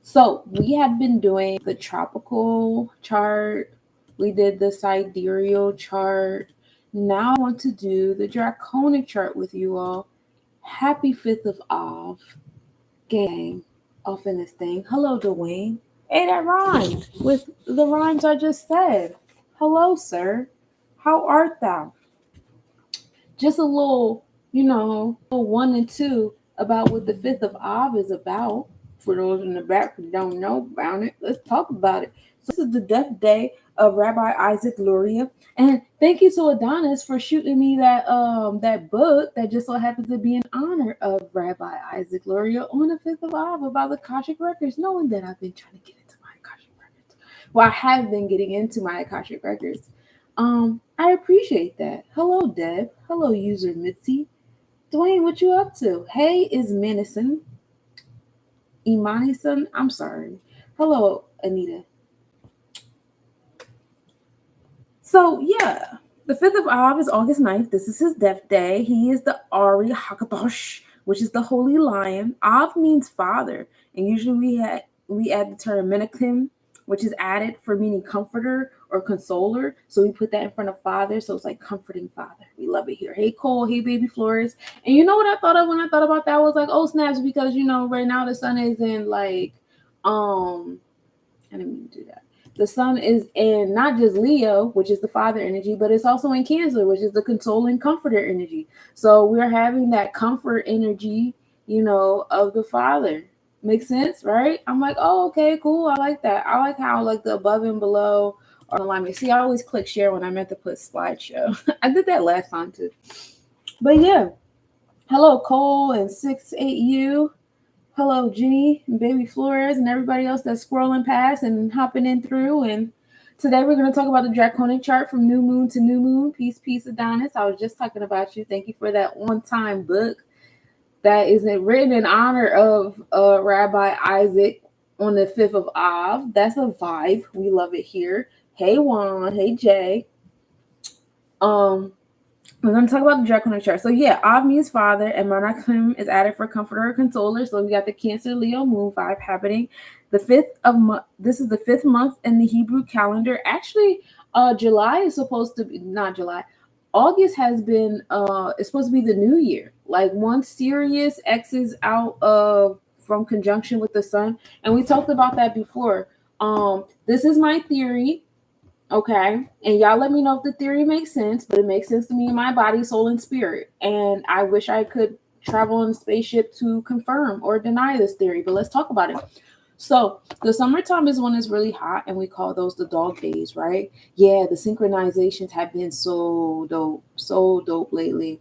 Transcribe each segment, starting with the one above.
So we have been doing the tropical chart. We did the sidereal chart. Now I want to do the draconic chart with you all. Happy 5th of Av. Gang. Off in this thing. Hello, Dwayne. Hey, that rhymed with the rhymes I just said. Hello, sir. How art thou? Just a little, little 1 and 2 about what the 5th of Av is about. For those in the back who don't know about it, let's talk about it. So this is the death day of Rabbi Isaac Luria, and thank you to Adonis for shooting me that book that just so happens to be in honor of Rabbi Isaac Luria on the 5th of Av about the Akashic records. Knowing that I've been trying to get into my Akashic records, well, I have been getting into my Akashic records. I appreciate that. Hello, Deb. Hello, user Mitzi. Dwayne, what you up to? Hey, is Menacin. Imani-san, I'm sorry. Hello, Anita. So, yeah, the 5th of Av is August 9th. This is his death day. He is the Ari Hakadosh, which is the holy lion. Av means father, and usually we add the term Menachem, which is added for meaning comforter or consoler. So we put that in front of father, so it's like comforting father. We love it here. Hey, Cole. Hey, baby Flores. And you know what I thought of when I thought about that was like, oh, snaps, because, right now the sun is in like, I didn't mean to do that. The sun is in not just Leo, which is the father energy, but it's also in Cancer, which is the consoling comforter energy. So we're having that comfort energy, of the father. Makes sense, right? I'm like, oh, okay, cool. I like that. I like how like the above and below are alignment. See, I always click share when I meant to put slideshow. I did that last time too. But yeah. Hello, Cole and 68U. Hello, Jenny and Baby Flores and everybody else that's scrolling past and hopping in through. And today we're going to talk about the Draconic chart from new moon to new moon. Peace, peace, Adonis. I was just talking about you. Thank you for that on-time book that is written in honor of Rabbi Isaac on the 5th of Av. That's a vibe. We love it here. Hey, Juan. Hey, Jay. We're going to talk about the Draconic chart. So yeah, Av means father, and Menachem is added for comforter or consoler. So we got the Cancer Leo moon vibe happening. This is the 5th month in the Hebrew calendar. Actually, July is supposed to be not July. August has been it's supposed to be the new year. Like once Sirius X's out of from conjunction with the sun, and we talked about that before. This is my theory. Okay. And y'all let me know if the theory makes sense, but it makes sense to me in my body, soul, and spirit. And I wish I could travel in a spaceship to confirm or deny this theory, but let's talk about it. So the summertime is when it's really hot, and we call those the dog days, right? Yeah, the synchronizations have been so dope lately.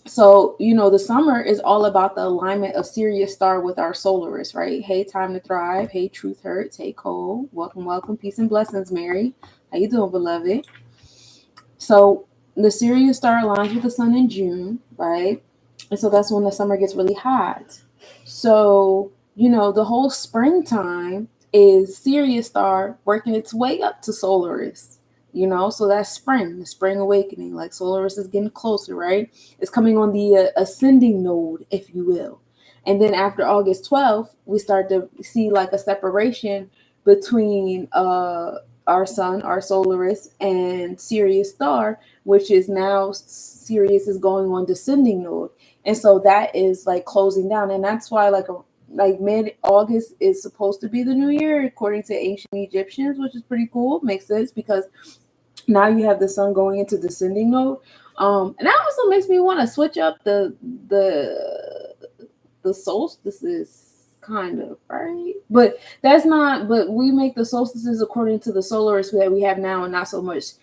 So, the summer is all about the alignment of Sirius star with our Solaris, right? Hey, Time to Thrive. Hey, Truth Hurts. Hey, Cole. Welcome, welcome. Peace and blessings, Mary. How you doing, beloved? So the Sirius star aligns with the sun in June, right? And so that's when the summer gets really hot. So, the whole springtime is Sirius star working its way up to Solaris. So that's the spring awakening. Like Solaris is getting closer, right? It's coming on the ascending node, if you will. And then after August 12th, we start to see like a separation between our sun, our Solaris, and Sirius star, which is now Sirius is going on descending node. And so that is like closing down. And that's why like mid-August is supposed to be the new year, according to ancient Egyptians, which is pretty cool. Makes sense because now you have the sun going into descending mode. And that also makes me want to switch up the solstices, kind of, right? But we make the solstices according to the Solaris that we have now, and not so much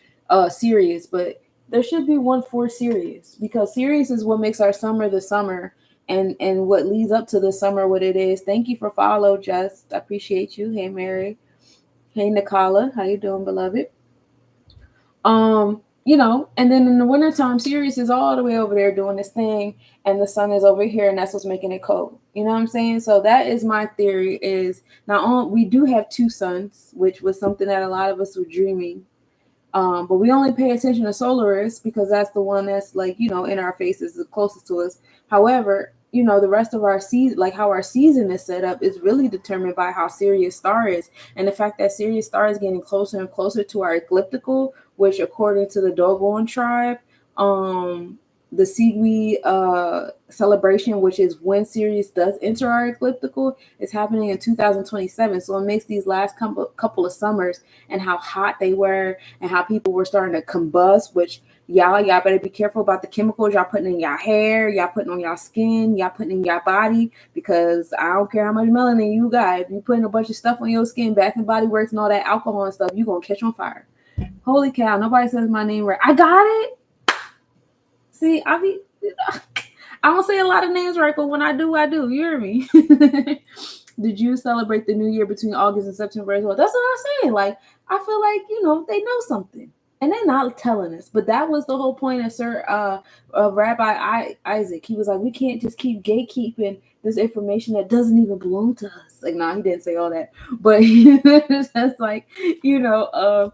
Sirius. But there should be one for Sirius, because Sirius is what makes our summer the summer, and what leads up to the summer what it is. Thank you for follow, Jess. I appreciate you. Hey, Mary. Hey, Nicola. How you doing, beloved? And then in the wintertime, Sirius is all the way over there doing this thing, and the sun is over here, and that's what's making it cold. You know what I'm saying? So that is my theory. Is now we do have two suns, which was something that a lot of us were dreaming. But we only pay attention to Solaris because that's the one that's like, in our faces, the closest to us. However, you know, the rest of our season, like how our season is set up, is really determined by how Sirius star is. And the fact that Sirius star is getting closer and closer to our ecliptical, which according to the Dogon tribe, the Sigui celebration, which is when Sirius does enter our ecliptical, is happening in 2027. So it makes these last couple of summers and how hot they were and how people were starting to combust, which y'all better be careful about the chemicals y'all putting in y'all hair, y'all putting on y'all skin, y'all putting in y'all body, because I don't care how much melanin you got. If you putting a bunch of stuff on your skin, Bath and Body Works and all that alcohol and stuff, you gonna catch on fire. Holy cow, nobody says my name right. I got it. See, I don't say a lot of names right, but when I do, I do. You hear me? Did you celebrate the new year between August and September as well? That's what I'm saying. Like, I feel like, you know, they know something. And they're not telling us. But that was the whole point of Rabbi Isaac. He was like, we can't just keep gatekeeping this information that doesn't even belong to us. Like, nah, he didn't say all that. But it's just like, you know,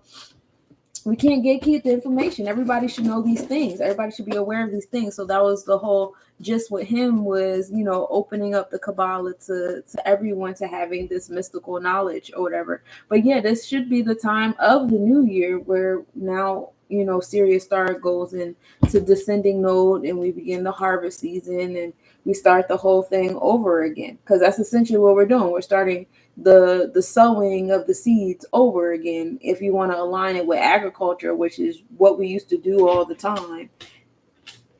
we can't gatekeep the information. Everybody should know these things. Everybody should be aware of these things. So that was the whole gist with him, was, you know, opening up the Kabbalah to everyone to having this mystical knowledge or whatever. But yeah, this should be the time of the new year where now, you know, Sirius star goes into descending node and we begin the harvest season and we start the whole thing over again. Because that's essentially what we're doing. We're starting the sowing of the seeds over again, if you want to align it with agriculture, which is what we used to do all the time.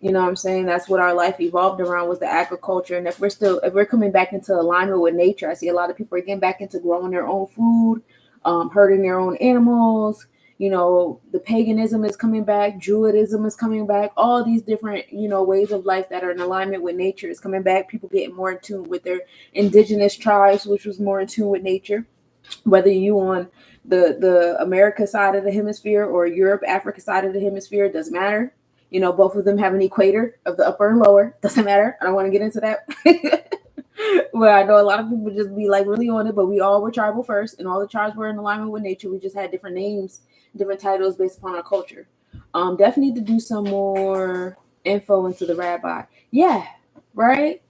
You know what I'm saying? That's what our life evolved around, was the agriculture. And if we're coming back into alignment with nature, I see a lot of people are getting back into growing their own food, herding their own animals. You know, the paganism is coming back, Druidism is coming back, all these different, you know, ways of life that are in alignment with nature is coming back. People getting more in tune with their indigenous tribes, which was more in tune with nature. Whether you on the America side of the hemisphere or Europe, Africa side of the hemisphere, doesn't matter. You know, both of them have an equator of the upper and lower. Doesn't matter. I don't want to get into that. Well, I know a lot of people just be like really on it, but we all were tribal first, and all the tribes were in alignment with nature. We just had different names, different titles based upon our culture. Definitely need to do some more info into the rabbi. Yeah, right.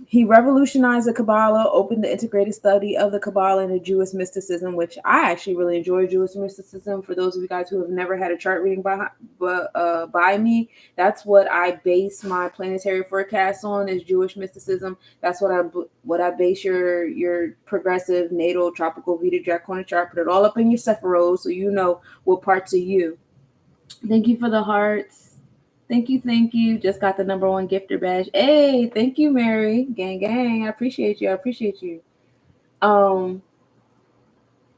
He revolutionized the Kabbalah, opened the integrated study of the Kabbalah and the Jewish mysticism, which I actually really enjoy Jewish mysticism. For those of you guys who have never had a chart reading by me, that's what I base my planetary forecast on, is Jewish mysticism. That's what I base your progressive, natal, tropical, Vedic, Draconic chart. Put it all up in your Sephiroth so you know what parts are you. Thank you for the hearts. Thank you. Just got the #1 gifter badge. Hey, thank you, Mary. Gang. I appreciate you.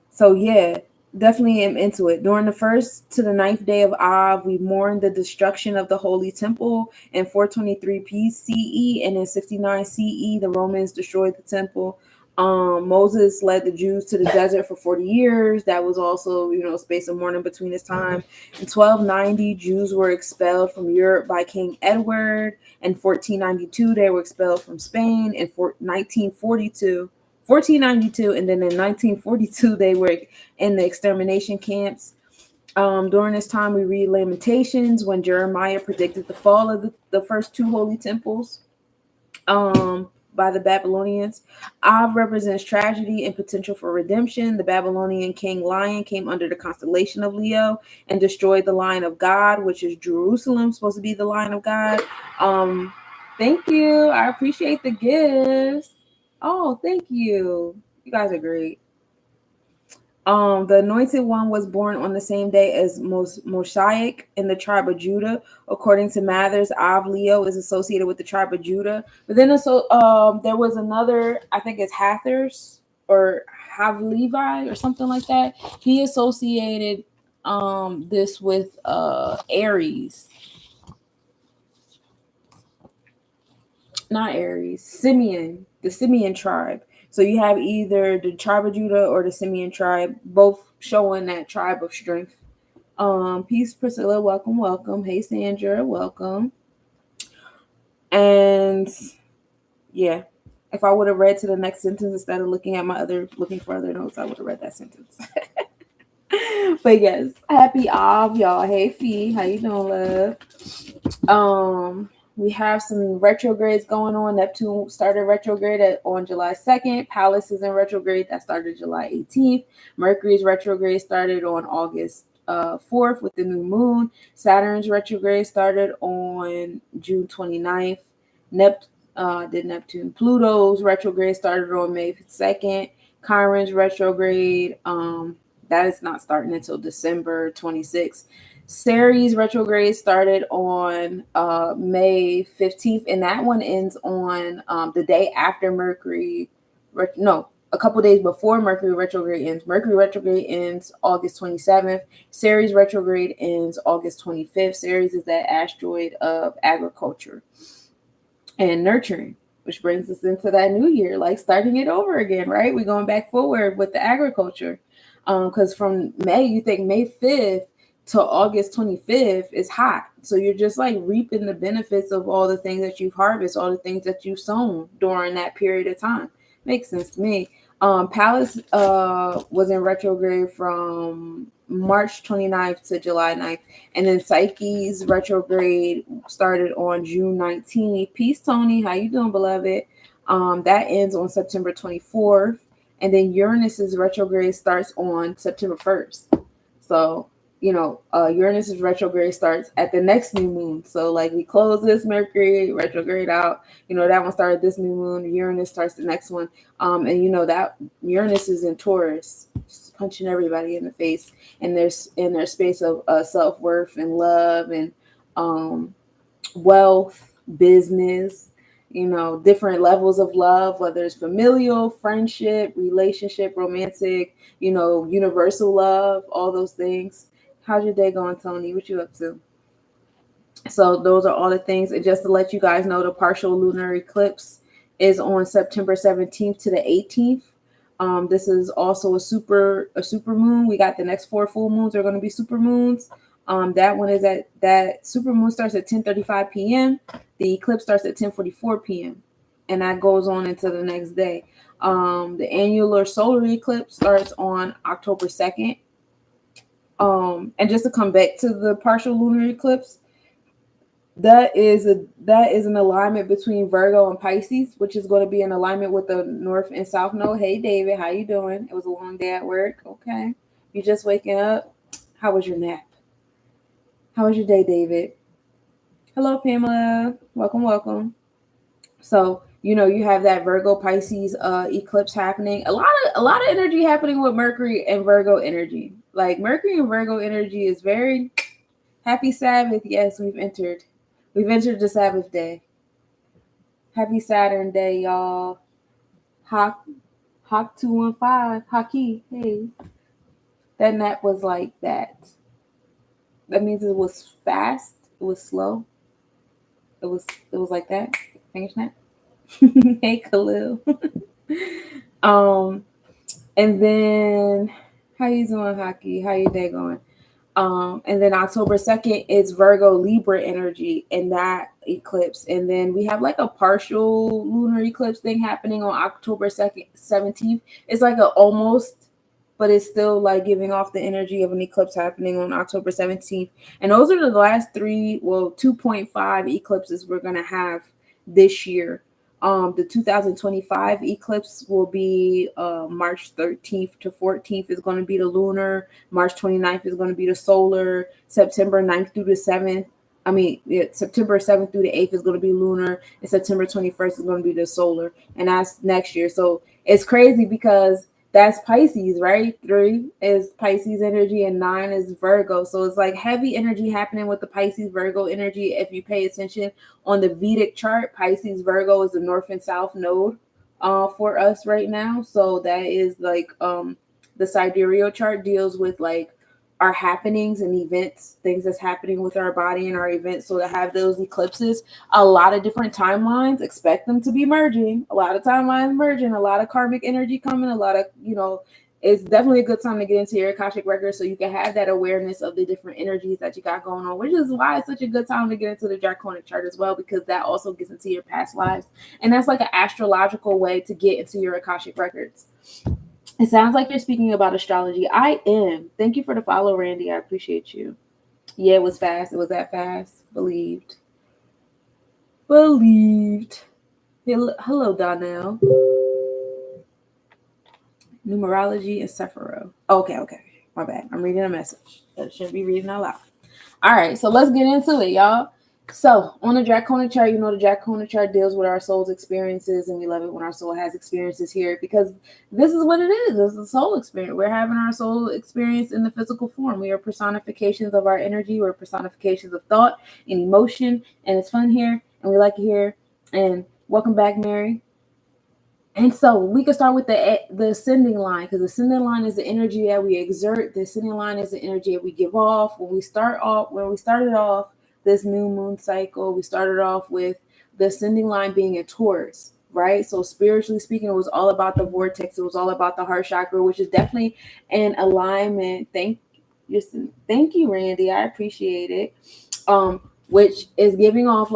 So yeah, definitely am into it. During the 1st to the 9th day of Av, we mourn the destruction of the Holy Temple in 423 BCE, and in 69 CE, the Romans destroyed the temple. Moses led the Jews to the desert for 40 years. That was also, you know, space of mourning between his time. In 1290, Jews were expelled from Europe by King Edward. In 1492, they were expelled from Spain. In 1492, and then in 1942, they were in the extermination camps. During this time, we read Lamentations, when Jeremiah predicted the fall of the first 2 holy temples. By the Babylonians. Av represents tragedy and potential for redemption. The Babylonian king lion came under the constellation of Leo and destroyed the Lion of God, which is Jerusalem, supposed to be the Lion of God. Thank you. I appreciate the gifts. Oh, thank you. You guys are great. The anointed one was born on the same day as Moshiach in the tribe of Judah. According to Mathers, Av Leo is associated with the tribe of Judah. But then there was another, I think it's Hathers or Hav Levi or something like that. He associated this with Aries. Not Aries, Simeon, the Simeon tribe. So you have either the tribe of Judah or the Simeon tribe, both showing that tribe of strength. Peace, Priscilla. Welcome. Hey, Sandra. Welcome. And yeah, if I would have read to the next sentence instead of looking for other notes, I would have read that sentence. But yes, happy Av, y'all. Hey, Fee. How you doing, love? We have some retrogrades going on. Neptune started retrograde on July 2nd. Pallas is in retrograde. That started July 18th. Mercury's retrograde started on August 4th with the new moon. Saturn's retrograde started on June 29th. Neptune. Pluto's retrograde started on May 2nd. Chiron's retrograde, that is not starting until December 26th. Ceres retrograde started on May 15th, and that one ends on the day after Mercury. A couple days before Mercury retrograde ends. Mercury retrograde ends August 27th. Ceres retrograde ends August 25th. Ceres is that asteroid of agriculture and nurturing, which brings us into that new year, like starting it over again, right? We're going back forward with the agriculture. Because from May, you think May 5th to August 25th is hot. So you're just like reaping the benefits of all the things that you've harvested, all the things that you've sown during that period of time. Makes sense to me. Pallas was in retrograde from March 29th to July 9th. And then Psyche's retrograde started on June 19th. Peace, Tony. How you doing, beloved? That ends on September 24th. And then Uranus's retrograde starts on September 1st. So, Uranus's retrograde starts at the next new moon. So, like, we close this Mercury retrograde out. That one started this new moon. Uranus starts the next one. And that Uranus is in Taurus, just punching everybody in the face. And there's in their space of self-worth and love and wealth, business, different levels of love, whether it's familial, friendship, relationship, romantic, universal love, all those things. How's your day going, Tony? What you up to? So those are all the things. And just to let you guys know, the partial lunar eclipse is on September 17th to the 18th. This is also a super moon. We got the next 4 full moons are going to be super moons. That one is that super moon starts at 10:35 p.m. The eclipse starts at 10:44 p.m. and that goes on into the next day. The annular solar eclipse starts on October 2nd. And just to come back to the partial lunar eclipse, that is an alignment between Virgo and Pisces, which is going to be in alignment with the North and South Node. Hey, David, how you doing? It was a long day at work. Okay, you just waking up? How was your nap? How was your day, David? Hello, Pamela. Welcome. So, you have that Virgo Pisces eclipse happening. A lot of energy happening with Mercury and Virgo energy. Like Mercury and Virgo energy is very happy Sabbath. Yes, we've entered the Sabbath day. Happy Saturn day, y'all. Hawk 215. Hockey. Hey. That nap was like that. That means it was fast. It was slow. It was like that. Finger snap. Hey, Khalil. And then how you doing, Hockey? How your day going? And then October 2nd is Virgo Libra energy in that eclipse. And then we have like a partial lunar eclipse thing happening on October 2nd, 17th. It's like a almost, but it's still like giving off the energy of an eclipse happening on October 17th. And those are the last 2.5 eclipses we're going to have this year. The 2025 eclipse will be March 13th to 14th is going to be the lunar. March 29th is going to be the solar. September 9th through the 7th. September 7th through the 8th is going to be lunar. And September 21st is going to be the solar. And that's next year. So it's crazy because that's Pisces, right? 3 is Pisces energy and 9 is Virgo. So it's like heavy energy happening with the Pisces Virgo energy. If you pay attention on the Vedic chart, Pisces Virgo is the North and South node for us right now. So that is like the sidereal chart deals with like our happenings and events, things that's happening with our body and our events. So to have those eclipses, a lot of different timelines, expect them to be merging, a lot of timelines merging, a lot of karmic energy coming, a lot of, it's definitely a good time to get into your Akashic record so you can have that awareness of the different energies that you got going on, which is why it's such a good time to get into the Draconic chart as well, because that also gets into your past lives. And that's like an astrological way to get into your Akashic records. It sounds like you're speaking about astrology. I am. Thank you for the follow, Randy. I appreciate you. Yeah, it was fast. It was that fast. Believed. believed. Hello, Donnell. Numerology and Sephiroth. Okay. My bad. I'm reading a message. That shouldn't be reading out loud. All right, so let's get into it, y'all. So on the Draconic Chart, the Draconic Chart deals with our soul's experiences, and we love it when our soul has experiences here because this is what it is. It's a soul experience. We're having our soul experience in the physical form. We are personifications of our energy. We're personifications of thought and emotion, and it's fun here, and we like it here. And welcome back, Mary. And so we could start with the ascending line, because the ascending line is the energy that we exert. The ascending line is the energy that we give off. When we started off this new moon cycle, we started off with the ascending line being in Taurus, right? So spiritually speaking, it was all about the vortex. It was all about the heart chakra, which is definitely in alignment. Thank you, Randy. I appreciate it. Which is giving off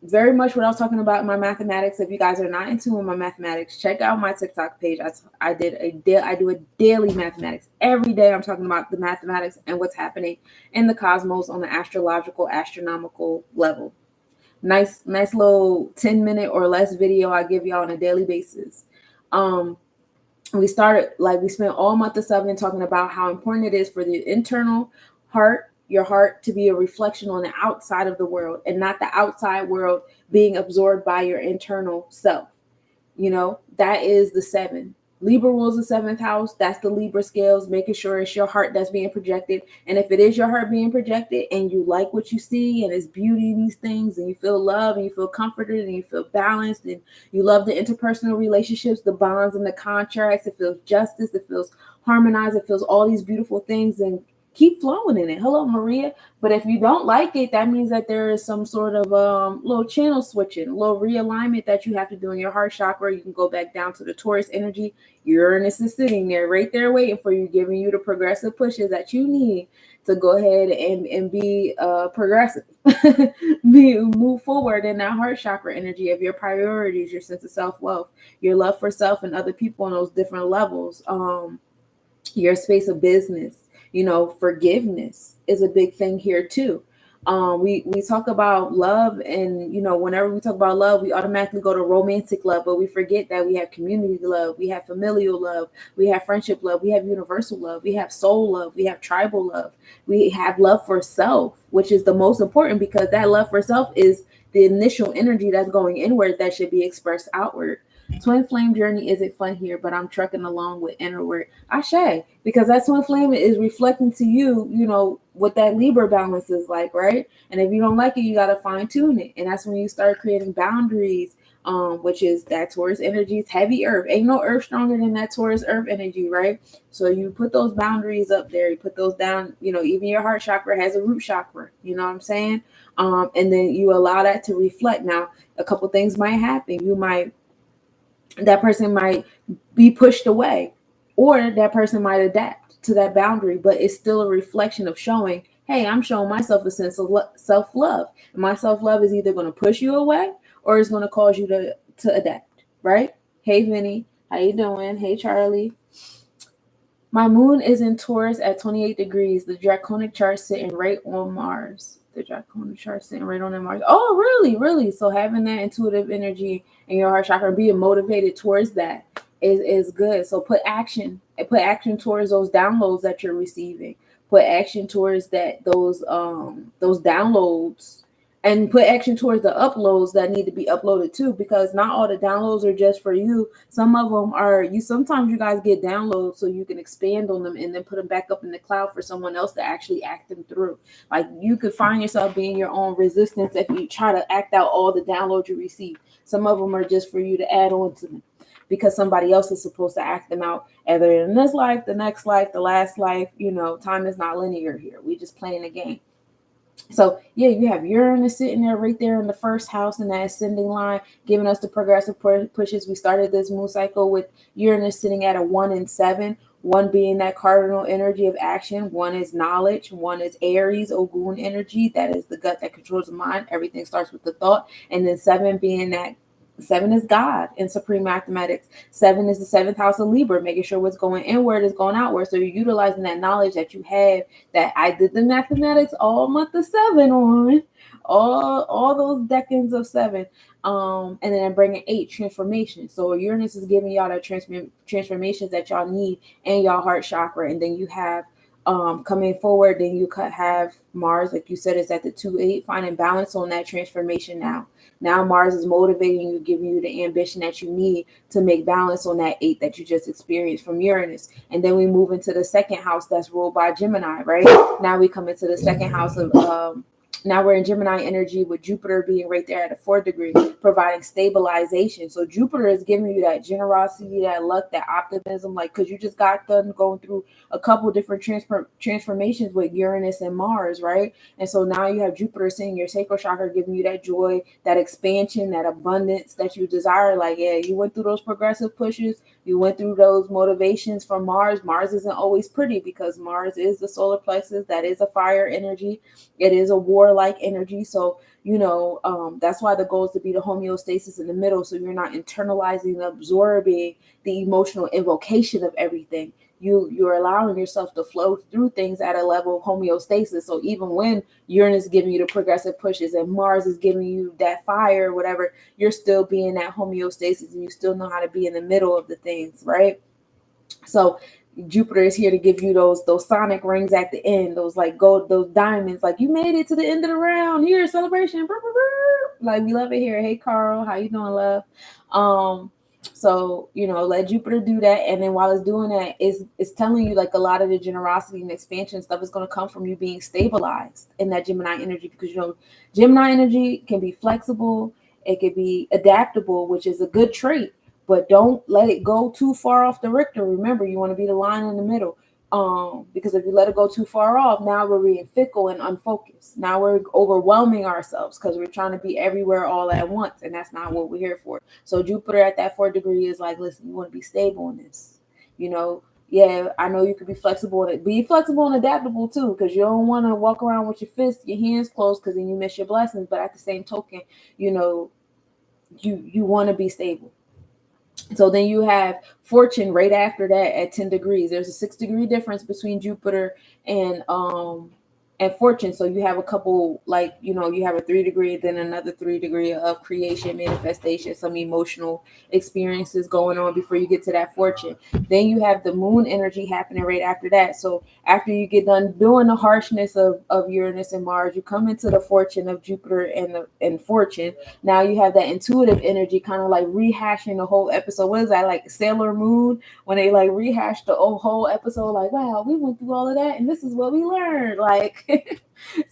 very much what I was talking about in my mathematics. If you guys are not in tune with my mathematics, check out my TikTok page. I do a daily mathematics. Every day I'm talking about the mathematics and what's happening in the cosmos on the astronomical level. Nice little 10-minute or less video I give y'all on a daily basis. We spent all month of 7 talking about how important it is for the internal heart, your heart, to be a reflection on the outside of the world and not the outside world being absorbed by your internal self. That is the 7. Libra rules the 7th house. That's the Libra scales, making sure it's your heart that's being projected. And if it is your heart being projected and you like what you see and it's beauty in these things, and you feel love and you feel comforted and you feel balanced and you love the interpersonal relationships, the bonds and the contracts, it feels justice, it feels harmonized, it feels all these beautiful things, and keep flowing in it. Hello, Maria. But if you don't like it, that means that there is some sort of little channel switching, a little realignment that you have to do in your heart chakra. You can go back down to the Taurus energy. Uranus is sitting there, right there, waiting for you, giving you the progressive pushes that you need to go ahead and be progressive, move forward in that heart chakra energy of your priorities, your sense of self-wealth, your love for self and other people on those different levels, your space of business. Forgiveness is a big thing here too. We talk about love, and whenever we talk about love, we automatically go to romantic love, but we forget that we have community love, we have familial love, we have friendship love, we have universal love, we have soul love, we have tribal love, we have love for self, which is the most important, because that love for self is the initial energy that's going inward that should be expressed outward. Twin flame journey isn't fun here, but I'm trucking along with inner work. Ashe, because that twin flame is reflecting to you, what that Libra balance is like, right? And if you don't like it, you got to fine tune it. And that's when you start creating boundaries, which is that Taurus energy is heavy earth. Ain't no earth stronger than that Taurus earth energy, right? So you put those boundaries up there, you put those down, even your heart chakra has a root chakra, you know what I'm saying? And then you allow that to reflect. Now, a couple things might happen. That person might be pushed away, or that person might adapt to that boundary, but it's still a reflection of showing, hey, I'm showing myself a sense of self-love. And my self-love is either going to push you away or it's going to cause you to adapt, right? Hey, Vinny, how you doing? Hey, Charlie. My moon is in Taurus at 28 degrees. The Draconic chart sitting right on Mars. The Draconic chart sitting right on Mars. Oh, really? Really? So having that intuitive energy in your heart chakra, being motivated towards that is good. So put action towards those downloads that you're receiving. Put action towards those downloads, and put action towards the uploads that need to be uploaded too, because not all the downloads are just for you. Some of them are sometimes you guys get downloads so you can expand on them and then put them back up in the cloud for someone else to actually act them through. Like, you could find yourself being your own resistance if you try to act out all the downloads you receive. Some of them are just for you to add on to them, because somebody else is supposed to act them out, either in this life, the next life, the last life. Time is not linear here. We just playing a game. So yeah, you have Uranus sitting there right there in the first house in that ascending line, giving us the progressive pushes. We started this moon cycle with Uranus sitting at a 1 and 7. 1 being that cardinal energy of action. 1 is knowledge. 1 is Aries, Ogun energy. That is the gut that controls the mind. Everything starts with the thought. And then 7 being that 7 is God in supreme mathematics. 7 is the 7th house of Libra, making sure what's going inward is going outward. So you're utilizing that knowledge that you have, that I did the mathematics all month of 7 on. all those decans of 7. And then bringing 8, transformation. So Uranus is giving y'all that transformations that y'all need in y'all heart chakra. And then you have coming forward, then you could have Mars, like you said, is at the 2-8, finding balance on that transformation now. Now Mars is motivating you, giving you the ambition that you need to make balance on that 8 that you just experienced from Uranus. And then we move into the second house that's ruled by Gemini, right? Now we come into the second house of now we're in Gemini energy with Jupiter being right there at a 4th degree, providing stabilization. So Jupiter is giving you that generosity, that luck, that optimism, like, because you just got done going through a couple different transformations with Uranus and Mars, right? And so now you have Jupiter sitting your sacral chakra, giving you that joy, that expansion, that abundance that you desire. Like, yeah, you went through those progressive pushes, you went through those motivations from Mars. Mars isn't always pretty because Mars is the solar plexus. That is a fire energy. It is a warlike energy. So, that's why the goal is to be the homeostasis in the middle. So you're not internalizing and absorbing the emotional invocation of everything. You're allowing yourself to flow through things at a level of homeostasis. So even when Uranus is giving you the progressive pushes and Mars is giving you that fire or whatever, you're still being that homeostasis and you still know how to be in the middle of the things, right? So Jupiter is here to give you those sonic rings at the end, those like gold, those diamonds, like you made it to the end of the round. Here, celebration. Like, we love it here. Hey Carl, how you doing, love? So, let Jupiter do that. And then while it's doing that, it's telling you like a lot of the generosity and expansion stuff is going to come from you being stabilized in that Gemini energy, because, Gemini energy can be flexible. It can be adaptable, which is a good trait, but don't let it go too far off the Richter. Remember, you want to be the line in the middle. Because if you let it go too far off, now we're being fickle and unfocused. Now we're overwhelming ourselves because we're trying to be everywhere all at once, and that's not what we're here for. So Jupiter at that 4th degree is like, listen, you want to be stable in this. Yeah, I know you could be flexible and adaptable too, because you don't want to walk around with your hands closed, because then you miss your blessings. But at the same token, you want to be stable. So then you have Fortune right after that at 10 degrees. There's a 6-degree difference between Jupiter and Fortune. So you have a couple, like, you have a 3-degree, then another 3-degree of creation, manifestation, some emotional experiences going on before you get to that Fortune. Then you have the Moon energy happening right after that. So after you get done doing the harshness of Uranus and Mars, you come into the Fortune of Jupiter and Fortune. Now you have that intuitive energy, kind of like rehashing the whole episode. What is that, like Sailor Moon, when they like rehash the whole episode, like, wow, we went through all of that and this is what we learned, like.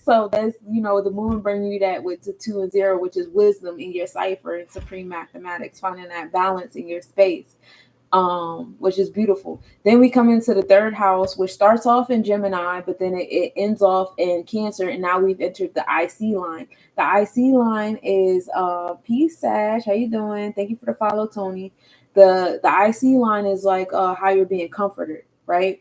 So that's, the Moon bringing you that with the 2 and 0, which is wisdom in your cipher and supreme mathematics, finding that balance in your space, which is beautiful. Then we come into the 3rd house, which starts off in Gemini, but then it ends off in Cancer, and now we've entered the IC line. The IC line is peace, Sash, how you doing? Thank you for the follow, Tony. The IC line is like how you're being comforted, right?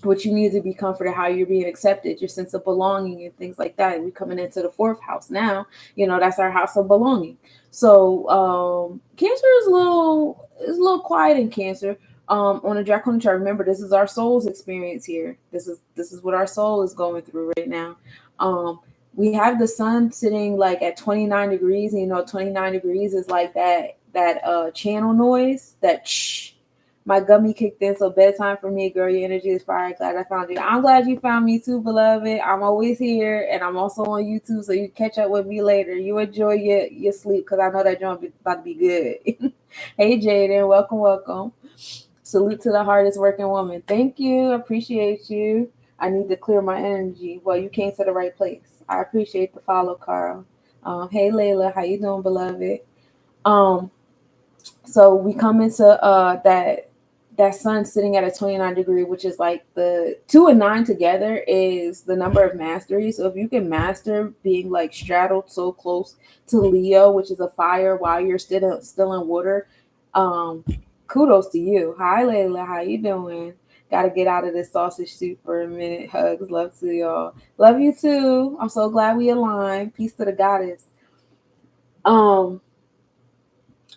What you need to be comforted, how you're being accepted, your sense of belonging and things like that. And we're coming into the 4th house now. That's our house of belonging. So Cancer is a little quiet in Cancer. On a Draconic chart, remember, this is our soul's experience here. This is what our soul is going through right now. We have the sun sitting like at 29 degrees, and 29 degrees is like that channel noise, that shh. My gummy kicked in, so bedtime for me, girl. Your energy is fire. Glad I found you. I'm glad you found me too, beloved. I'm always here, and I'm also on YouTube, so you can catch up with me later. You enjoy your sleep, because I know that joint about to be good. Hey, Jaden, welcome. Salute to the hardest working woman. Thank you. Appreciate you. I need to clear my energy. Well, you came to the right place. I appreciate the follow, Carl. Hey, Layla, how you doing, beloved? So we come into that sun sitting at a 29 degree, which is like the 2 and 9 together is the number of mastery. So if you can master being like straddled so close to Leo, which is a fire, while you're still in water, kudos to you. Hi, Layla, how you doing? Got to get out of this sausage soup for a minute. Hugs, love to y'all. Love you too. I'm so glad we aligned. Peace to the goddess.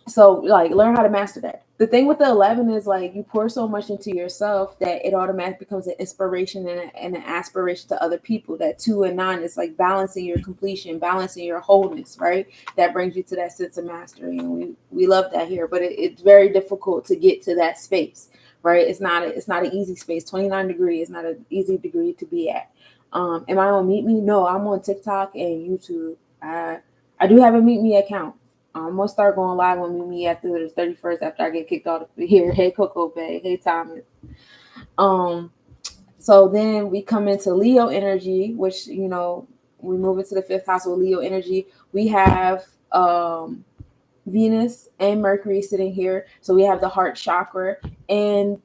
So like learn how to master that. The thing with the 11 is like you pour so much into yourself that it automatically becomes an inspiration and an aspiration to other people. That 2 and 9 is like balancing your completion, balancing your wholeness, right? That brings you to that sense of mastery, and we love that here. But it's very difficult to get to that space, right? It's not an easy space. 29 degree is not an easy degree to be at. Am I on Meet Me? No, I'm on TikTok and YouTube. I do have a Meet Me account. I'm gonna start going live on Meet Me after the 31st after I get kicked out of here. Hey Coco Bay, hey Thomas. Um, so then we come into Leo energy, which we move into the fifth house with Leo energy. We have Venus and Mercury sitting here. So we have the heart chakra and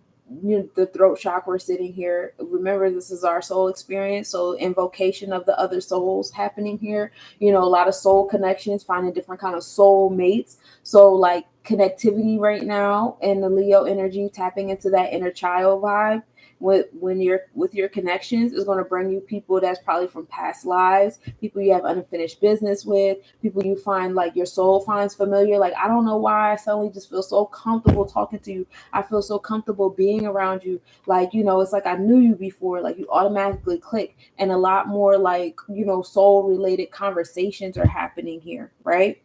the throat chakra sitting here. Remember, this is our soul experience. So invocation of the other souls happening here. A lot of soul connections, finding different kind of soul mates. So like connectivity right now in the Leo energy, tapping into that inner child vibe when you're with your connections is going to bring you people that's probably from past lives, people you have unfinished business with, people you find like your soul finds familiar. Like, I don't know why I suddenly just feel so comfortable talking to you. I feel so comfortable being around you. Like, it's like I knew you before. Like, you automatically click, and a lot more like, soul related conversations are happening here, right?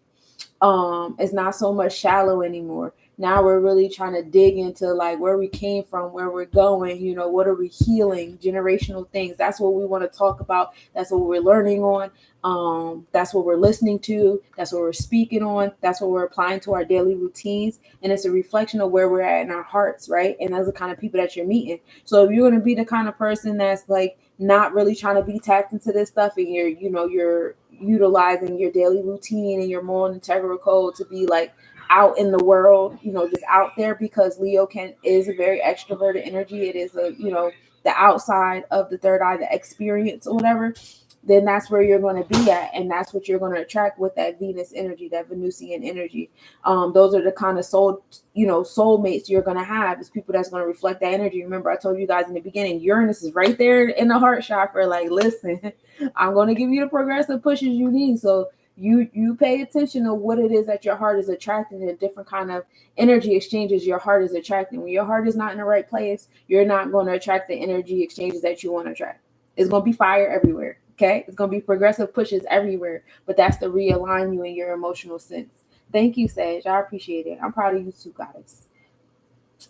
It's not so much shallow anymore. Now we're really trying to dig into like where we came from, where we're going, what are we healing, generational things. That's what we want to talk about. That's what we're learning on. That's what we're listening to. That's what we're speaking on. That's what we're applying to our daily routines. And it's a reflection of where we're at in our hearts, right? And that's the kind of people that you're meeting. So if you're going to be the kind of person that's like not really trying to be tapped into this stuff, and you're utilizing your daily routine and your moral and integral code to be like out in the world, just out there, because Leo is a very extroverted energy. It is the outside of the third eye, the experience or whatever. Then that's where you're going to be at, and that's what you're going to attract with that Venus energy, that Venusian energy. Those are the kind of soulmates you're going to have, is people that's going to reflect that energy. Remember, I told you guys in the beginning, Uranus is right there in the heart chakra. Like, listen, I'm going to give you the progressive pushes you need. So you pay attention to what it is that your heart is attracting, and different kind of energy exchanges your heart is attracting. When your heart is not in the right place, you're not going to attract the energy exchanges that you want to attract. It's going to be fire everywhere. Okay, it's going to be progressive pushes everywhere, but that's to realign you in your emotional sense. Thank you, Sage. I appreciate it. I'm proud of you too, guys.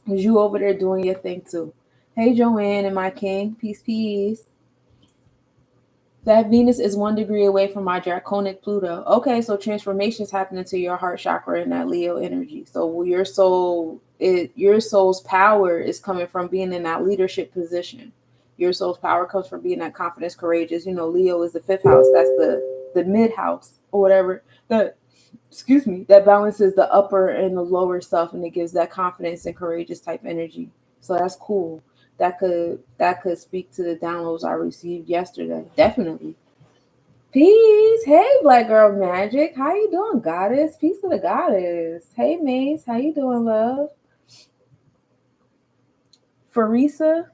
Because you over there doing your thing too. Hey, Joanne and my king. Peace, peace. That Venus is 1 degree away from my Draconic Pluto. Okay, so transformations happening to your heart chakra in that Leo energy. So your soul's power is coming from being in that leadership position. Your soul's power comes from being that confidence, courageous. Leo is the fifth house. That's the mid house or whatever. That balances the upper and the lower self, and it gives that confidence and courageous type energy. So that's cool. That could speak to the downloads I received yesterday. Definitely. Peace. Hey, Black Girl Magic. How you doing, goddess? Peace to the goddess. Hey, Mace. How you doing, love? Farisa.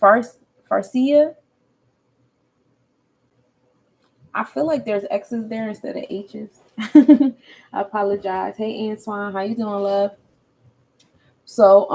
Farcia. I feel like there's X's there instead of H's. I apologize. Hey, Antoine. How you doing, love? So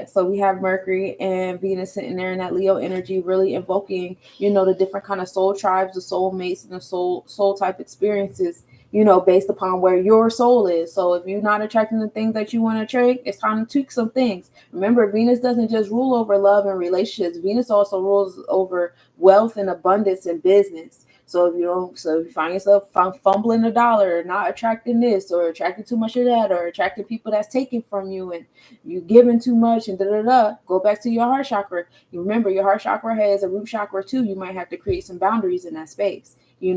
so we have Mercury and Venus sitting there in that Leo energy, really invoking, the different kind of soul tribes, the soul mates, and the soul type experiences, based upon where your soul is. So if you're not attracting the things that you want to attract, it's time to tweak some things. Remember, Venus doesn't just rule over love and relationships. Venus also rules over wealth and abundance and business. So if you find yourself fumbling a dollar, not attracting this, or attracting too much of that, or attracting people that's taking from you, and you giving too much, and go back to your heart chakra. You remember your heart chakra has a root chakra too. You might have to create some boundaries in that space. You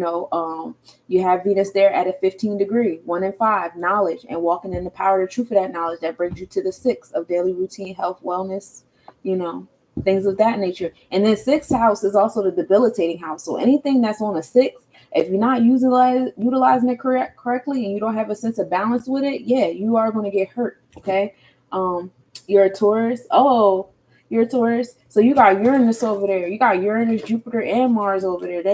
have Venus there at a 15 degree, 1 and 5, knowledge, and walking in the power of the truth of that knowledge. That brings you to the 6 of daily routine, health, wellness, things of that nature. And then 6th house is also the debilitating house. So anything that's on a 6, if you're not utilizing it correctly, and you don't have a sense of balance with it, you are going to get hurt. Okay. You're a Taurus. Oh, you're a Taurus. So you got Uranus over there. You got Uranus, Jupiter, and Mars over there.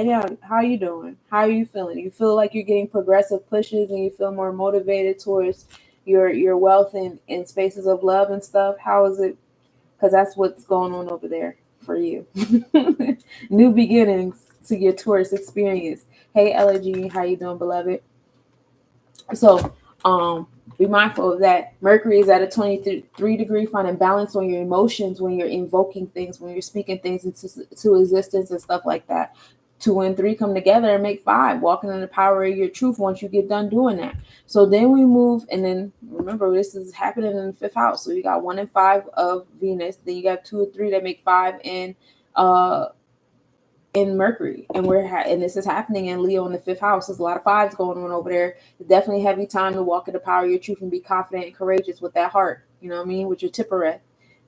How you doing? How are you feeling? You feel like you're getting progressive pushes, and you feel more motivated towards your wealth in spaces of love and stuff? How is it? Because that's what's going on over there for you. New beginnings to your tourist experience. Hey, Elegy, how you doing, beloved? So, be mindful of that. Mercury is at a 23-degree, finding balance on your emotions when you're invoking things, when you're speaking things into existence and stuff like that. 2 and 3 come together and make 5, walking in the power of your truth once you get done doing that. So then we move, and then remember, this is happening in the 5th house. So you got 1 and 5 of Venus, then you got 2 and 3 that make 5 in Mercury, and and this is happening in Leo in the 5th house. There's a lot of 5s going on over there. It's definitely a heavy time to walk in the power of your truth and be confident and courageous with that heart. You know what I mean? With your Tippereth.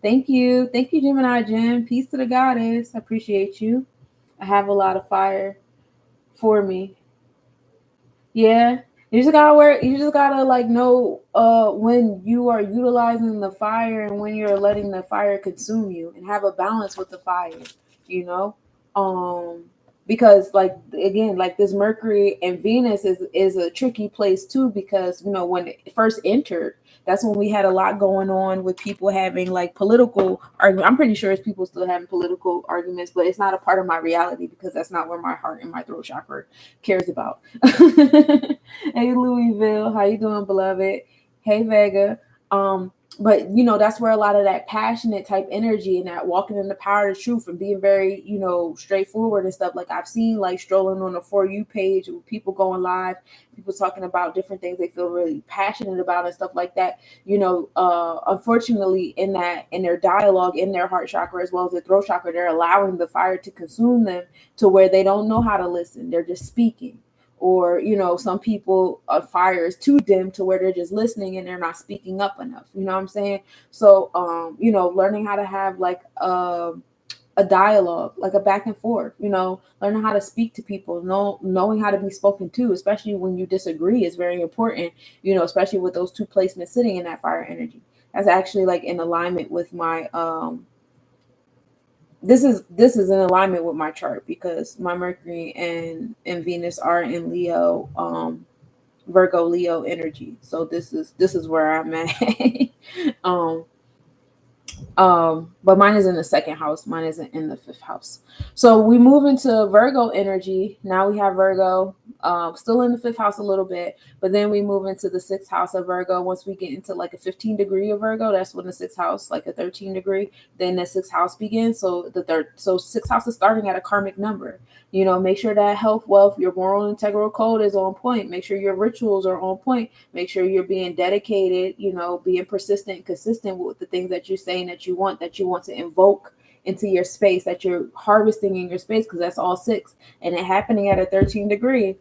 Thank you, Gemini Jim. Peace to the goddess. I appreciate you. I have a lot of fire for me. Yeah. You just gotta like know when you are utilizing the fire and when you're letting the fire consume you, and have a balance with the fire, you know? Because like again, like this Mercury and Venus is a tricky place too, because when it first entered, that's when we had a lot going on with people having like political arguments. I'm pretty sure it's people still having political arguments, but it's not a part of my reality because that's not where my heart and my throat chakra cares about. Hey Louisville, how you doing, beloved? Hey Vega. But that's where a lot of that passionate type energy and that walking in the power of the truth and being very straightforward and stuff, like I've seen like strolling on the For You page with people going live, people talking about different things they feel really passionate about and stuff like that. Unfortunately in their dialogue, in their heart chakra as well as their throat chakra, they're allowing the fire to consume them to where they don't know how to listen. They're just speaking. Or, some people, fire is too dim to where they're just listening and they're not speaking up enough. You know what I'm saying? So, learning how to have like a dialogue, like a back and forth, learning how to speak to people, knowing how to be spoken to, especially when you disagree, is very important, especially with those 2 placements sitting in that fire energy. That's actually like in alignment with my, this is in alignment with my chart because my Mercury and Venus are in Leo, Virgo Leo energy. So this is where I'm at. But mine is in the 2nd house. Mine isn't in the 5th house. So we move into Virgo energy. Now we have Virgo, still in the 5th house a little bit, but then we move into the 6th house of Virgo. Once we get into like a 15 degree of Virgo, that's when the 6th house, like a 13 degree, then the 6th house begins. So the 6th house is starting at a karmic number. Make sure that health, wealth, your moral integral code is on point. Make sure your rituals are on point. Make sure you're being dedicated, being persistent and consistent with the things that you're saying that you want to invoke into your space, that you're harvesting in your space, because that's all 6. And it happening at a 13 degree.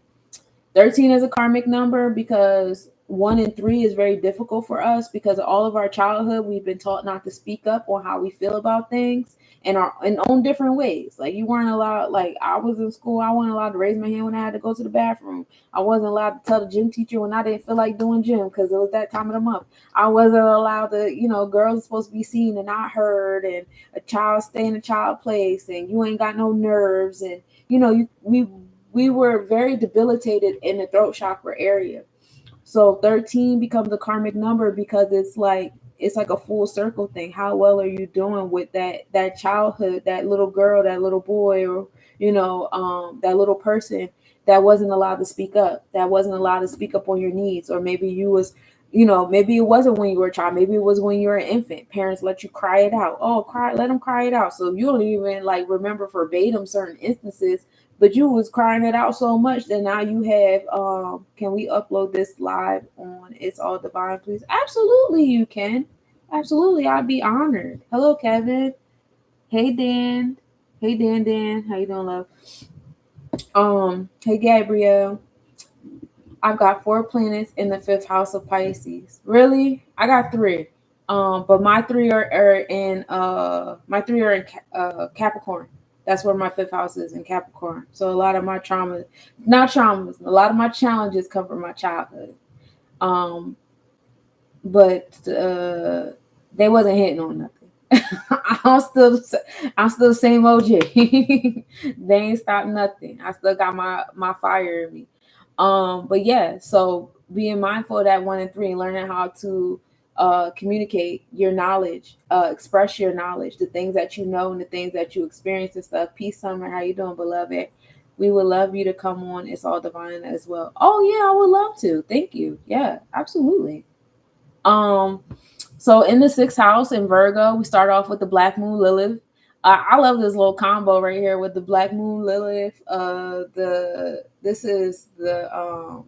13 is a karmic number because 1 and 3 is very difficult for us because all of our childhood, we've been taught not to speak up on how we feel about things in our own different ways. Like you weren't allowed, like I was in school, I wasn't allowed to raise my hand when I had to go to the bathroom. I wasn't allowed to tell the gym teacher when I didn't feel like doing gym because it was that time of the month. I wasn't allowed to, girls are supposed to be seen and not heard, and a child stay in a child place, and you ain't got no nerves, and we were very debilitated in the throat chakra area. So 13 becomes a karmic number because it's like a full circle thing. How well are you doing with that childhood, that little girl, that little boy, or that little person that wasn't allowed to speak up, on your needs? Or maybe you was, maybe it wasn't when you were a child, maybe it was when you were an infant. Parents let you cry it out. Oh, let them cry it out. So you don't even like remember verbatim certain instances, but you was crying it out so much that now you have, can we upload this live on It's All Divine, please? Absolutely, you can. Absolutely, I'd be honored. Hello, Kevin. Hey, Dan. Hey, Dan. How you doing, love? Hey, Gabrielle. I've got 4 planets in the 5th house of Pisces. Really? I got 3. But my 3 are in Capricorn. That's where my 5th house is, in Capricorn. So a lot of my a lot of my challenges come from my childhood. But they wasn't hitting on nothing. I'm still the same OG. They ain't stopped nothing. I still got my fire in me. But yeah, so being mindful of that 1 and 3 and learning how to communicate your knowledge, express your knowledge, the things that you know and the things that you experience and stuff. Peace, Summer. How you doing, beloved? We would love you to come on. It's all divine as well. Oh yeah, I would love to. Thank you. Yeah, absolutely. So in the 6th house in Virgo, we start off with the Black Moon Lilith. I love this little combo right here with the Black Moon Lilith. This is the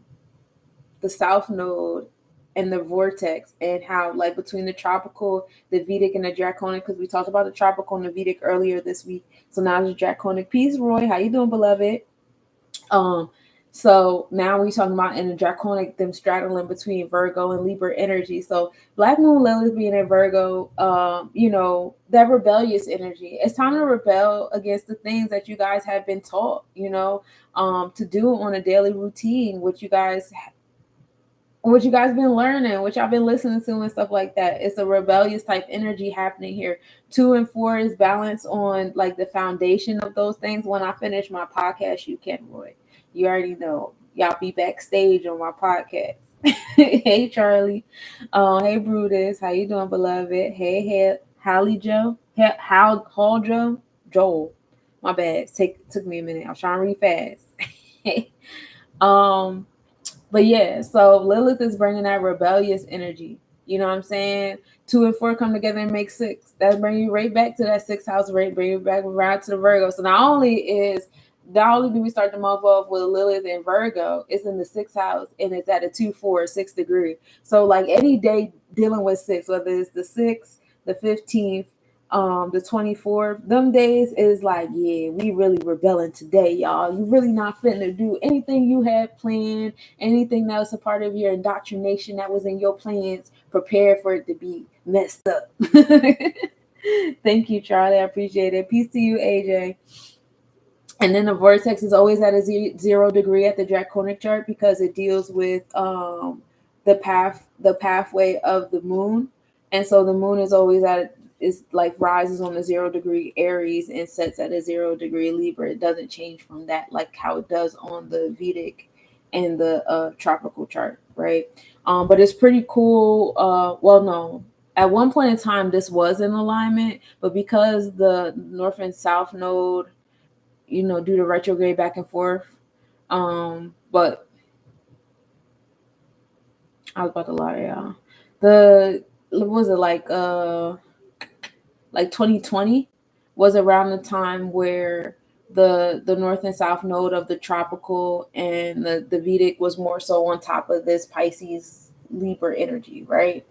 South Node and the vortex, and how like between the tropical, the Vedic, and the Draconic, because we talked about the tropical and the Vedic earlier this week. So now the Draconic. Peace, Roy. How you doing, beloved? So now we're talking about in the Draconic, them straddling between Virgo and Libra energy. So Black Moon Lilith being in Virgo, that rebellious energy. It's time to rebel against the things that you guys have been taught, to do on a daily routine, what you guys been learning, what y'all been listening to and stuff like that. It's a rebellious type energy happening here. 2 and 4 is balance on like the foundation of those things. When I finish my podcast, you can, Roy. You already know. Y'all be backstage on my podcast. Hey, Charlie. Hey, Brutus. How you doing, beloved? Hey, Hallie Joe. Hall Joe. Joel. My bad. Took me a minute. I'm trying to read fast. But yeah, so Lilith is bringing that rebellious energy. You know what I'm saying? 2 and 4 come together and make 6. That bring you right back to that 6th house, right? Bring you back around to the Virgo. So not only do we start the month off with Lilith and Virgo, it's in the 6th house and it's at a 2, 4, 6 degree. So like any day dealing with 6, whether it's the 6th, the 15th, the 24th, them days is like, yeah, we really rebelling today, y'all. You really not finna do anything you had planned, anything that was a part of your indoctrination that was in your plans. Prepare for it to be messed up. Thank you, Charlie. I appreciate it. Peace to you, AJ. And then the vortex is always at a 0 degree at the Draconic chart because it deals with the pathway of the moon. And so the moon is always is like rises on the 0 degree Aries and sets at a 0 degree Libra. It doesn't change from that, like how it does on the Vedic and the tropical chart, right? But it's pretty cool. No, at one point in time this was in alignment, but because the North and South node, do the retrograde back and forth. But I was about to lie to y'all. What was it like 2020 was around the time where the North and South node of the tropical and the Vedic was more so on top of this Pisces Libra energy, right?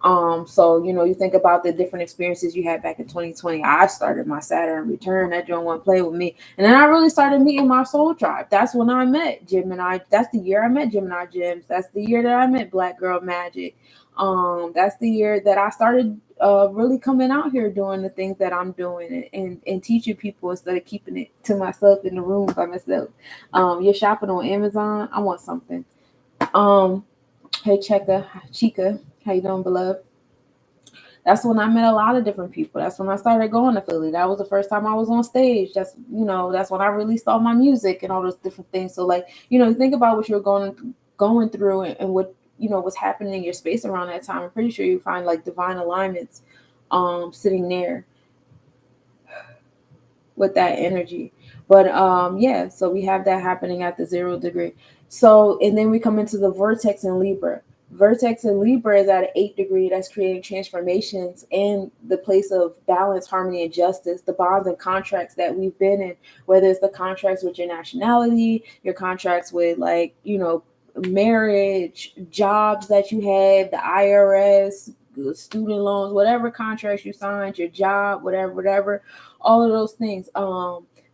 So you think about the different experiences you had back in 2020. I started my Saturn return. That joint won't play with me, and then I really started meeting my soul tribe. That's when I met Gemini. That's the year I met Gemini Gems. That's the year that I met Black Girl Magic. That's the year that I started really coming out here doing the things that I'm doing and teaching people instead of keeping it to myself in the room by myself. You're shopping on Amazon. I want something. Hey, Chica, how you doing, beloved? That's when I met a lot of different people. That's when I started going to Philly. That was the first time I was on stage. That's when I released all my music and all those different things. So like, think about what you're going through and what what's happening in your space around that time. I'm pretty sure you find like divine alignments sitting there with that energy. But so we have that happening at the 0 degree. So, and then we come into the vortex in Libra. Vertex in Libra is at an 8 degree. That's creating transformations in the place of balance, harmony, and justice. The bonds and contracts that we've been in, whether it's the contracts with your nationality, your contracts with marriage, jobs that you have, the IRS, student loans, whatever contracts you signed, your job, whatever, all of those things.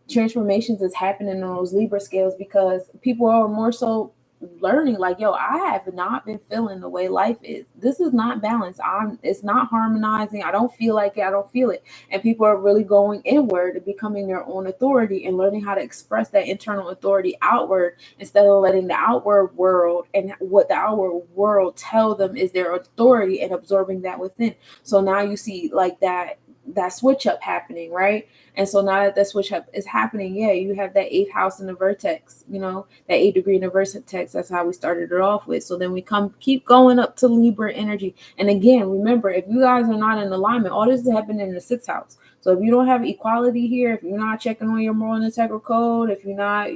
Transformations is happening on those Libra scales because people are more so learning like, I have not been feeling the way life is. This is not balanced. It's not harmonizing. I don't feel like it. I don't feel it. And people are really going inward and becoming their own authority and learning how to express that internal authority outward instead of letting the outward world and what the outward world tell them is their authority and absorbing that within. So now you see like that that switch up happening, right? And so now that switch up is happening, yeah, you have that 8th house in the vertex, that 8th degree in the vertex. That's how we started it off with. So then we keep going up to Libra energy. And again, remember, if you guys are not in alignment, all this is happening in the 6th house. So if you don't have equality here, if you're not checking on your moral and integral code, if you're not,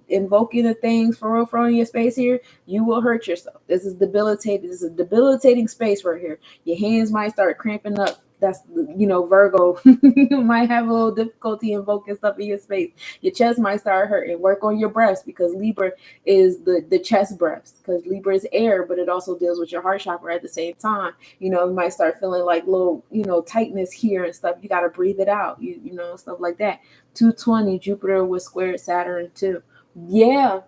invoking the things for real in your space here, you will hurt yourself. This is debilitating. This is a debilitating space right here. Your hands might start cramping up. That's, Virgo. You might have a little difficulty invoking stuff in your space. Your chest might start hurting. Work on your breaths, because Libra is the chest breaths, because Libra is air, but it also deals with your heart chakra at the same time. You might start feeling like little, tightness here and stuff. You got to breathe it out, stuff like that. 220, Jupiter was squared Saturn too. Yeah.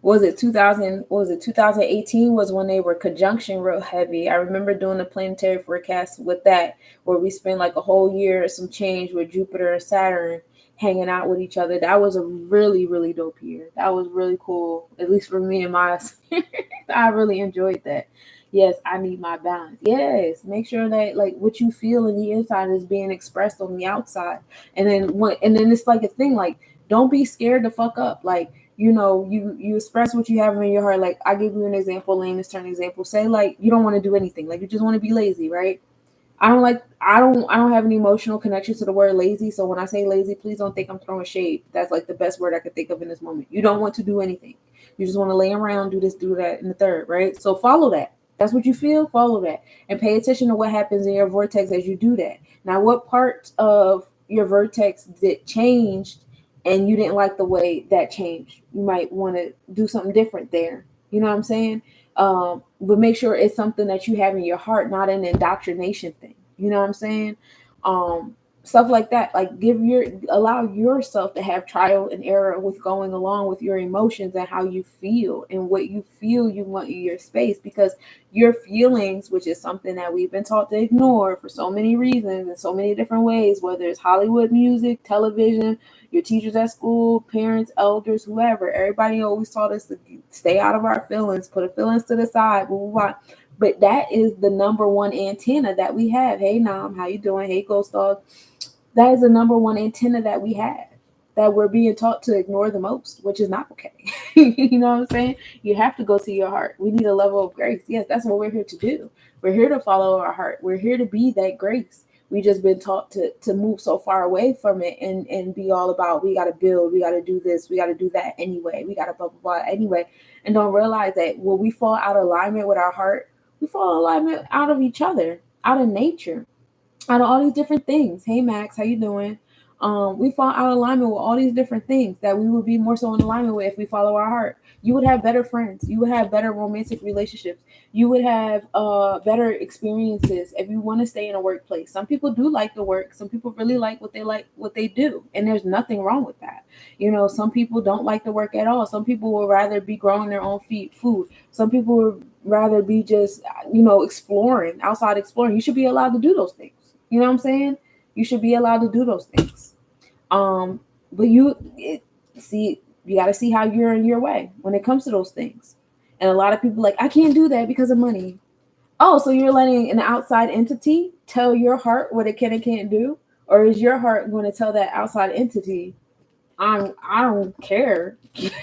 Was it 2018 was when they were conjunction real heavy. I remember doing the planetary forecast with that, where we spent like a whole year, some change, with Jupiter and Saturn hanging out with each other. That was a really, really dope year. That was really cool, at least for me and my I really enjoyed that. Yes, I need my balance. Yes, make sure that like what you feel in the inside is being expressed on the outside. And then it's like a thing, like, don't be scared to fuck up. Like, you express what you have in your heart. Like, I give you an example, lamest turn example. Say like you don't want to do anything, like you just want to be lazy, right? I don't have an emotional connection to the word lazy. So when I say lazy, please don't think I'm throwing shade. That's like the best word I could think of in this moment. You don't want to do anything. You just want to lay around, do this, do that, and the third, right? So follow that. That's what you feel, follow that. And pay attention to what happens in your vortex as you do that. Now, what part of your vortex that changed and you didn't like the way that changed? You might want to do something different there. You know what I'm saying? But make sure it's something that you have in your heart, not an indoctrination thing. You know what I'm saying? Stuff like that. Like, allow yourself to have trial and error with going along with your emotions and how you feel and what you feel you want in your space, because your feelings, which is something that we've been taught to ignore for so many reasons in so many different ways, whether it's Hollywood music, television, your teachers at school, parents, elders, whoever, everybody always taught us to stay out of our feelings, put our feelings to the side, blah, blah, blah. But that is the number one antenna that we have. Hey, Nam, how you doing? Hey, Ghost Dog. That is the number one antenna that we have, that we're being taught to ignore the most, which is not okay. You know what I'm saying? You have to go to your heart. We need a level of grace. Yes, that's what we're here to do. We're here to follow our heart. We're here to be that grace. We just been taught to move so far away from it and be all about, we got to build, we got to do this, we got to do that anyway, we got to blah, blah, blah anyway. And don't realize that when we fall out of alignment with our heart, we fall alignment out of each other, out of nature, out of all these different things. Hey Max, how you doing? We fall out of alignment with all these different things that we would be more so in alignment with if we follow our heart. You would have better friends. You would have better romantic relationships. You would have better experiences if you want to stay in a workplace. Some people do like to work. Some people really like what they do, and there's nothing wrong with that. Some people don't like to work at all. Some people would rather be growing their own food. Some people would rather be just exploring, outside exploring. You should be allowed to do those things. You know what I'm saying? You should be allowed to do those things. But you got to see how you're in your way when it comes to those things. And a lot of people like, I can't do that because of money. Oh, so you're letting an outside entity tell your heart what it can and can't do? Or is your heart going to tell that outside entity, I don't care. This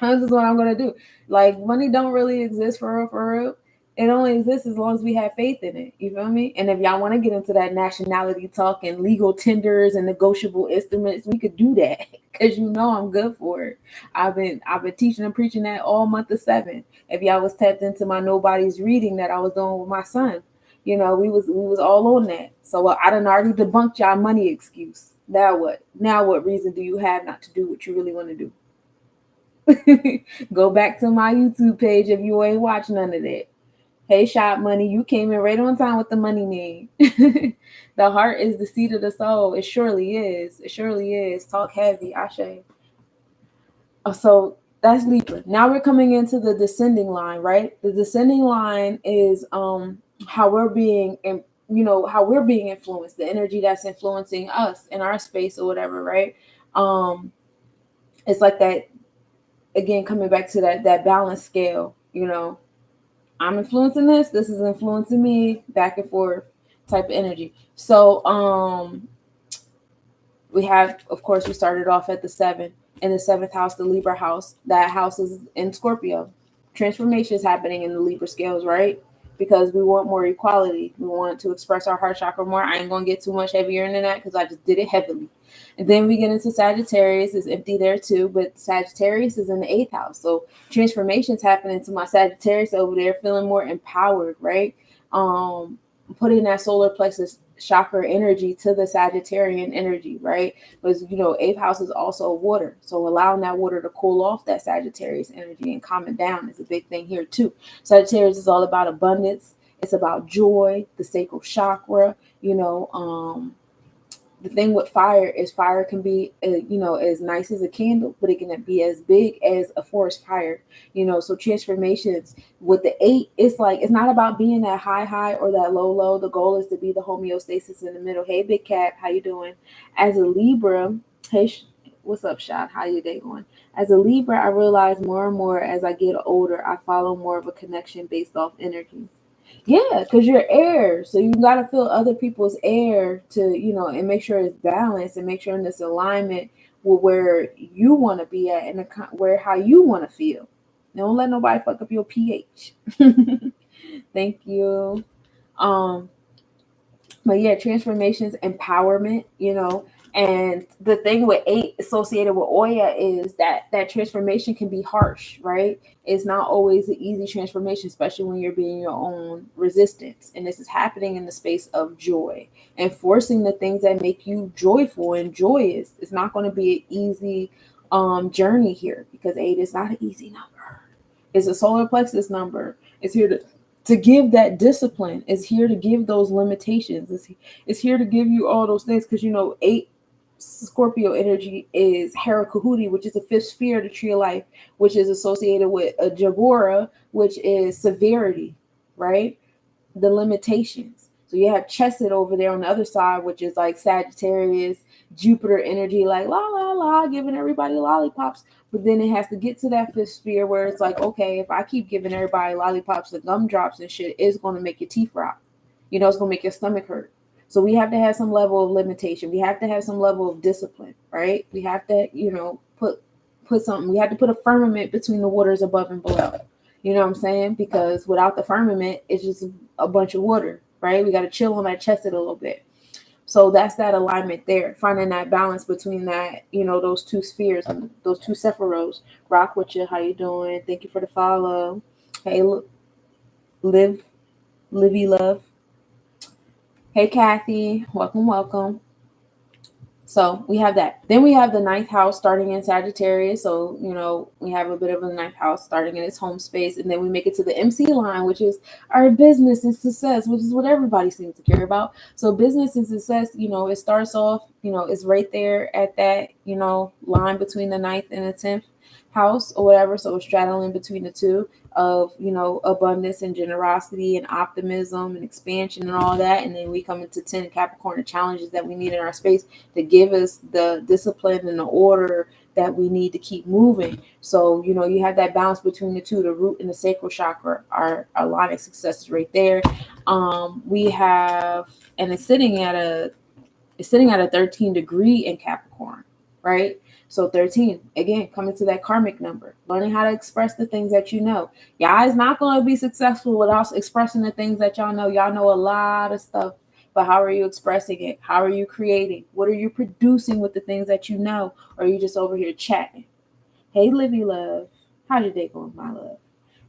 is what I'm going to do. Like, money don't really exist for real. It only exists as long as we have faith in it. You feel me? And if y'all want to get into that nationality talk and legal tenders and negotiable instruments, we could do that, because I'm good for it. I've been teaching and preaching that all month of 7. If y'all was tapped into my nobody's reading that I was doing with my son, we was all on that. So I done already debunked y'all money excuse. Now what? Now what reason do you have not to do what you really want to do? Go back to my YouTube page if you ain't watching none of that. Hey, Shop Money, you came in right on time with the money name. The heart is the seat of the soul. It surely is. It surely is. Talk heavy, Ashe. So that's Libra. Now we're coming into the descending line, right? The descending line is how we're being, how we're being influenced, the energy that's influencing us in our space or whatever, right? It's like that, again, coming back to that balance scale, I'm influencing this. This is influencing me. Back and forth type of energy. So we have, of course, we started off at the 7 in the 7th house, the Libra house. That house is in Scorpio. Transformation is happening in the Libra scales, right? Because we want more equality. We want to express our heart chakra more. I ain't gonna get too much heavier than that because I just did it heavily. And then we get into Sagittarius. It's empty there too, but Sagittarius is in the 8th house. So transformations happening to my Sagittarius over there, feeling more empowered, right? Putting that solar plexus chakra energy to the Sagittarian energy, right? Because 8th house is also water, so allowing that water to cool off that Sagittarius energy and calm it down is a big thing here too. Sagittarius is all about abundance. It's about joy, the sacral chakra. The thing with fire can be as nice as a candle, but it can be as big as a forest fire. So transformations with the 8, it's like, it's not about being that high or that low. The goal is to be the homeostasis in the middle. Hey, big cat, how you doing? As a Libra, hey, what's up, Shad? How your day going? As a Libra, I realize more and more as I get older, I follow more of a connection based off energy. Yeah, because you're air, so you got to feel other people's air to, and make sure it's balanced and make sure in this alignment with where you want to be at and where how you want to feel. Don't let nobody fuck up your pH. Thank you. But yeah, transformations, empowerment, and the thing with 8 associated with Oya is that transformation can be harsh, right? It's not always an easy transformation, especially when you're being your own resistance. And this is happening in the space of joy and forcing the things that make you joyful and joyous. It's not going to be an easy journey here because 8 is not an easy number. It's a solar plexus number. It's here to give that discipline. Is here to give those limitations. It's here to give you all those things because 8 Scorpio energy is Hera Kahuti, which is the 5th sphere of the tree of life, which is associated with a Jabora, which is severity, right? The limitations. So you have Chesed over there on the other side, which is like Sagittarius, Jupiter energy, like la la la, giving everybody lollipops. But then it has to get to that 5th sphere where it's like, okay, if I keep giving everybody lollipops and gumdrops and shit, it's going to make your teeth rot. It's going to make your stomach hurt. So we have to have some level of limitation. We have to have some level of discipline, right? We have to, put something. We have to put a firmament between the waters above and below. You know what I'm saying? Because without the firmament, it's just a bunch of water, right? We got to chill on that chest a little bit. So that's that alignment there, finding that balance between that, those two spheres, those two Sephiros. Rock with you. How you doing? Thank you for the follow. Hey, Livy Love. Hey, Kathy. Welcome. So we have that. Then we have the 9th house starting in Sagittarius. So, we have a bit of a 9th house starting in its home space. And then we make it to the MC line, which is our business and success, which is what everybody seems to care about. So business and success, it starts off, it's right there at that, line between the 9th and the 10th house or whatever. So it's straddling between the two of, abundance and generosity and optimism and expansion and all that. And then we come into 10 Capricorn, the challenges that we need in our space to give us the discipline and the order that we need to keep moving. So, you have that balance between the two, the root and the sacral chakra. Our line of success is right there. We have, and it's sitting at a 13 degree in Capricorn, right? So 13, again, coming to that karmic number, learning how to express the things that you know. Y'all is not going to be successful without expressing the things that y'all know. Y'all know a lot of stuff, but how are you expressing it? How are you creating? What are you producing with the things that you know? Or are you just over here chatting? Hey, Livy Love, how's your day going, my love?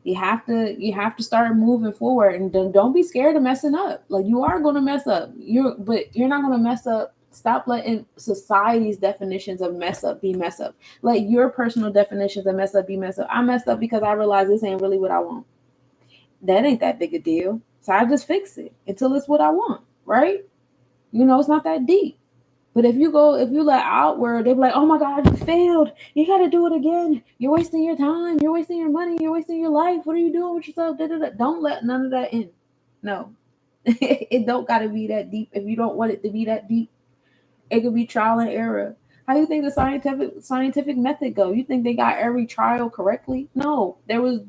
You have to start moving forward, and don't be scared of messing up. Like, you are going to mess up. But you're not going to mess up. Stop letting society's definitions of mess up be mess up. Let your personal definitions of mess up be mess up. I messed up because I realized this ain't really what I want. That ain't that big a deal. So I just fix it until it's what I want, right? It's not that deep. But if you let outward, they be like, oh my God, you failed. You got to do it again. You're wasting your time. You're wasting your money. You're wasting your life. What are you doing with yourself? Don't let none of that in. No, it don't got to be that deep. If you don't want it to be that deep, it could be trial and error. How do you think the scientific method go? You think they got every trial correctly? No, there was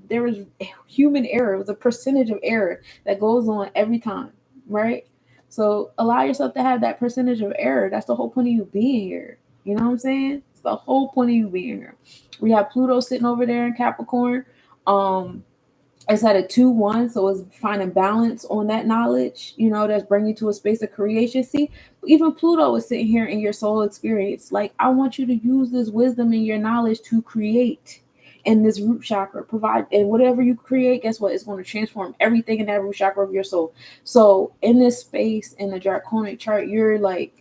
human error. It was a percentage of error that goes on every time, right? So allow yourself to have that percentage of error. That's the whole point of you being here. You know what I'm saying? It's the whole point of you being here. We have Pluto sitting over there in Capricorn. Um, it's at a 2-1, so it's finding balance on that knowledge, that's bringing you to a space of creation. See, even Pluto is sitting here in your soul experience. Like, I want you to use this wisdom and your knowledge to create in this root chakra. Provide, and whatever you create, guess what? It's going to transform everything in that root chakra of your soul. So, in this space, in the Draconic chart, you're like,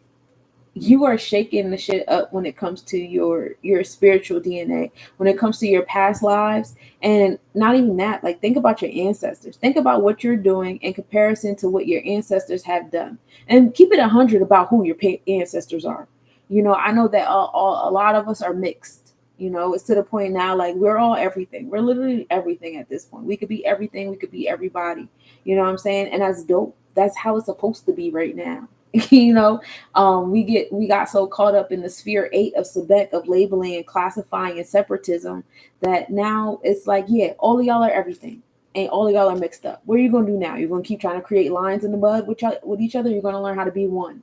you are shaking the shit up when it comes to your spiritual DNA, when it comes to your past lives. And not even that, like, think about your ancestors, think about what you're doing in comparison to what your ancestors have done, and keep it 100 about who your ancestors are. I know that a lot of us are mixed. It's to the point now, like, we're all everything. We're literally everything at this point. We could be everything, we could be everybody. You know what I'm saying? And that's dope. That's how it's supposed to be right now. We got so caught up in the sphere 8 of Sebek, of labeling and classifying and separatism, that now it's like, yeah, all of y'all are everything, and all of y'all are mixed up. What are you gonna do now? You're gonna keep trying to create lines in the mud with each other? You're gonna learn how to be one,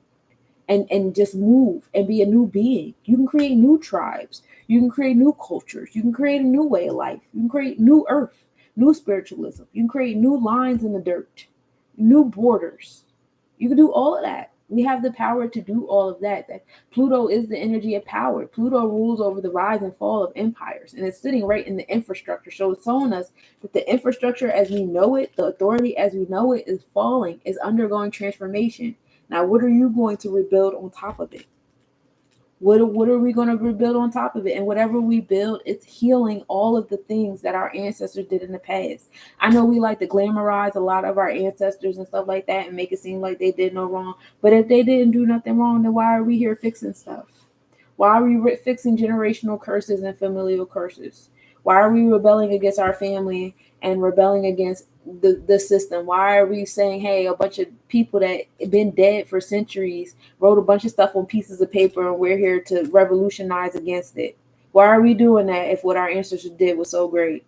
and just move and be a new being. You can create new tribes. You can create new cultures. You can create a new way of life. You can create new earth, new spiritualism. You can create new lines in the dirt, new borders. You can do all of that. We have the power to do all of that. That Pluto is the energy of power. Pluto rules over the rise and fall of empires, and it's sitting right in the infrastructure. So it's showing us that the infrastructure as we know it, the authority as we know it, is falling, is undergoing transformation. Now, what are you going to rebuild on top of it? What are we going to rebuild on top of it? And whatever we build, it's healing all of the things that our ancestors did in the past. I know we like to glamorize a lot of our ancestors and stuff like that and make it seem like they did no wrong. But if they didn't do nothing wrong, then why are we here fixing stuff? Why are we fixing generational curses and familial curses? Why are we rebelling against our family and rebelling against the system? Why are we saying, hey, a bunch of people that have been dead for centuries wrote a bunch of stuff on pieces of paper and we're here to revolutionize against it? Why are we doing that if what our ancestors did was so great?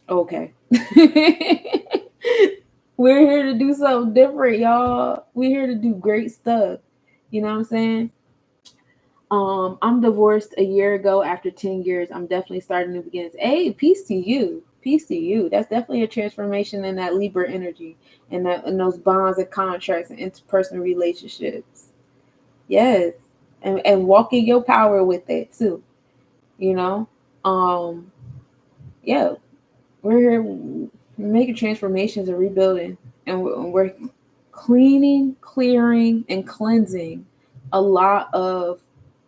Okay. We're here to do something different, y'all. We're here to do great stuff. You know what I'm saying? I'm divorced a year ago. After 10 years, I'm definitely starting new beginnings. Hey, peace to you. Peace to you. That's definitely a transformation in that Libra energy, and that in those bonds and contracts and interpersonal relationships. Yes. And walking your power with it too. You know? Yeah. We're here making transformations and rebuilding. And we're cleaning, clearing, and cleansing a lot of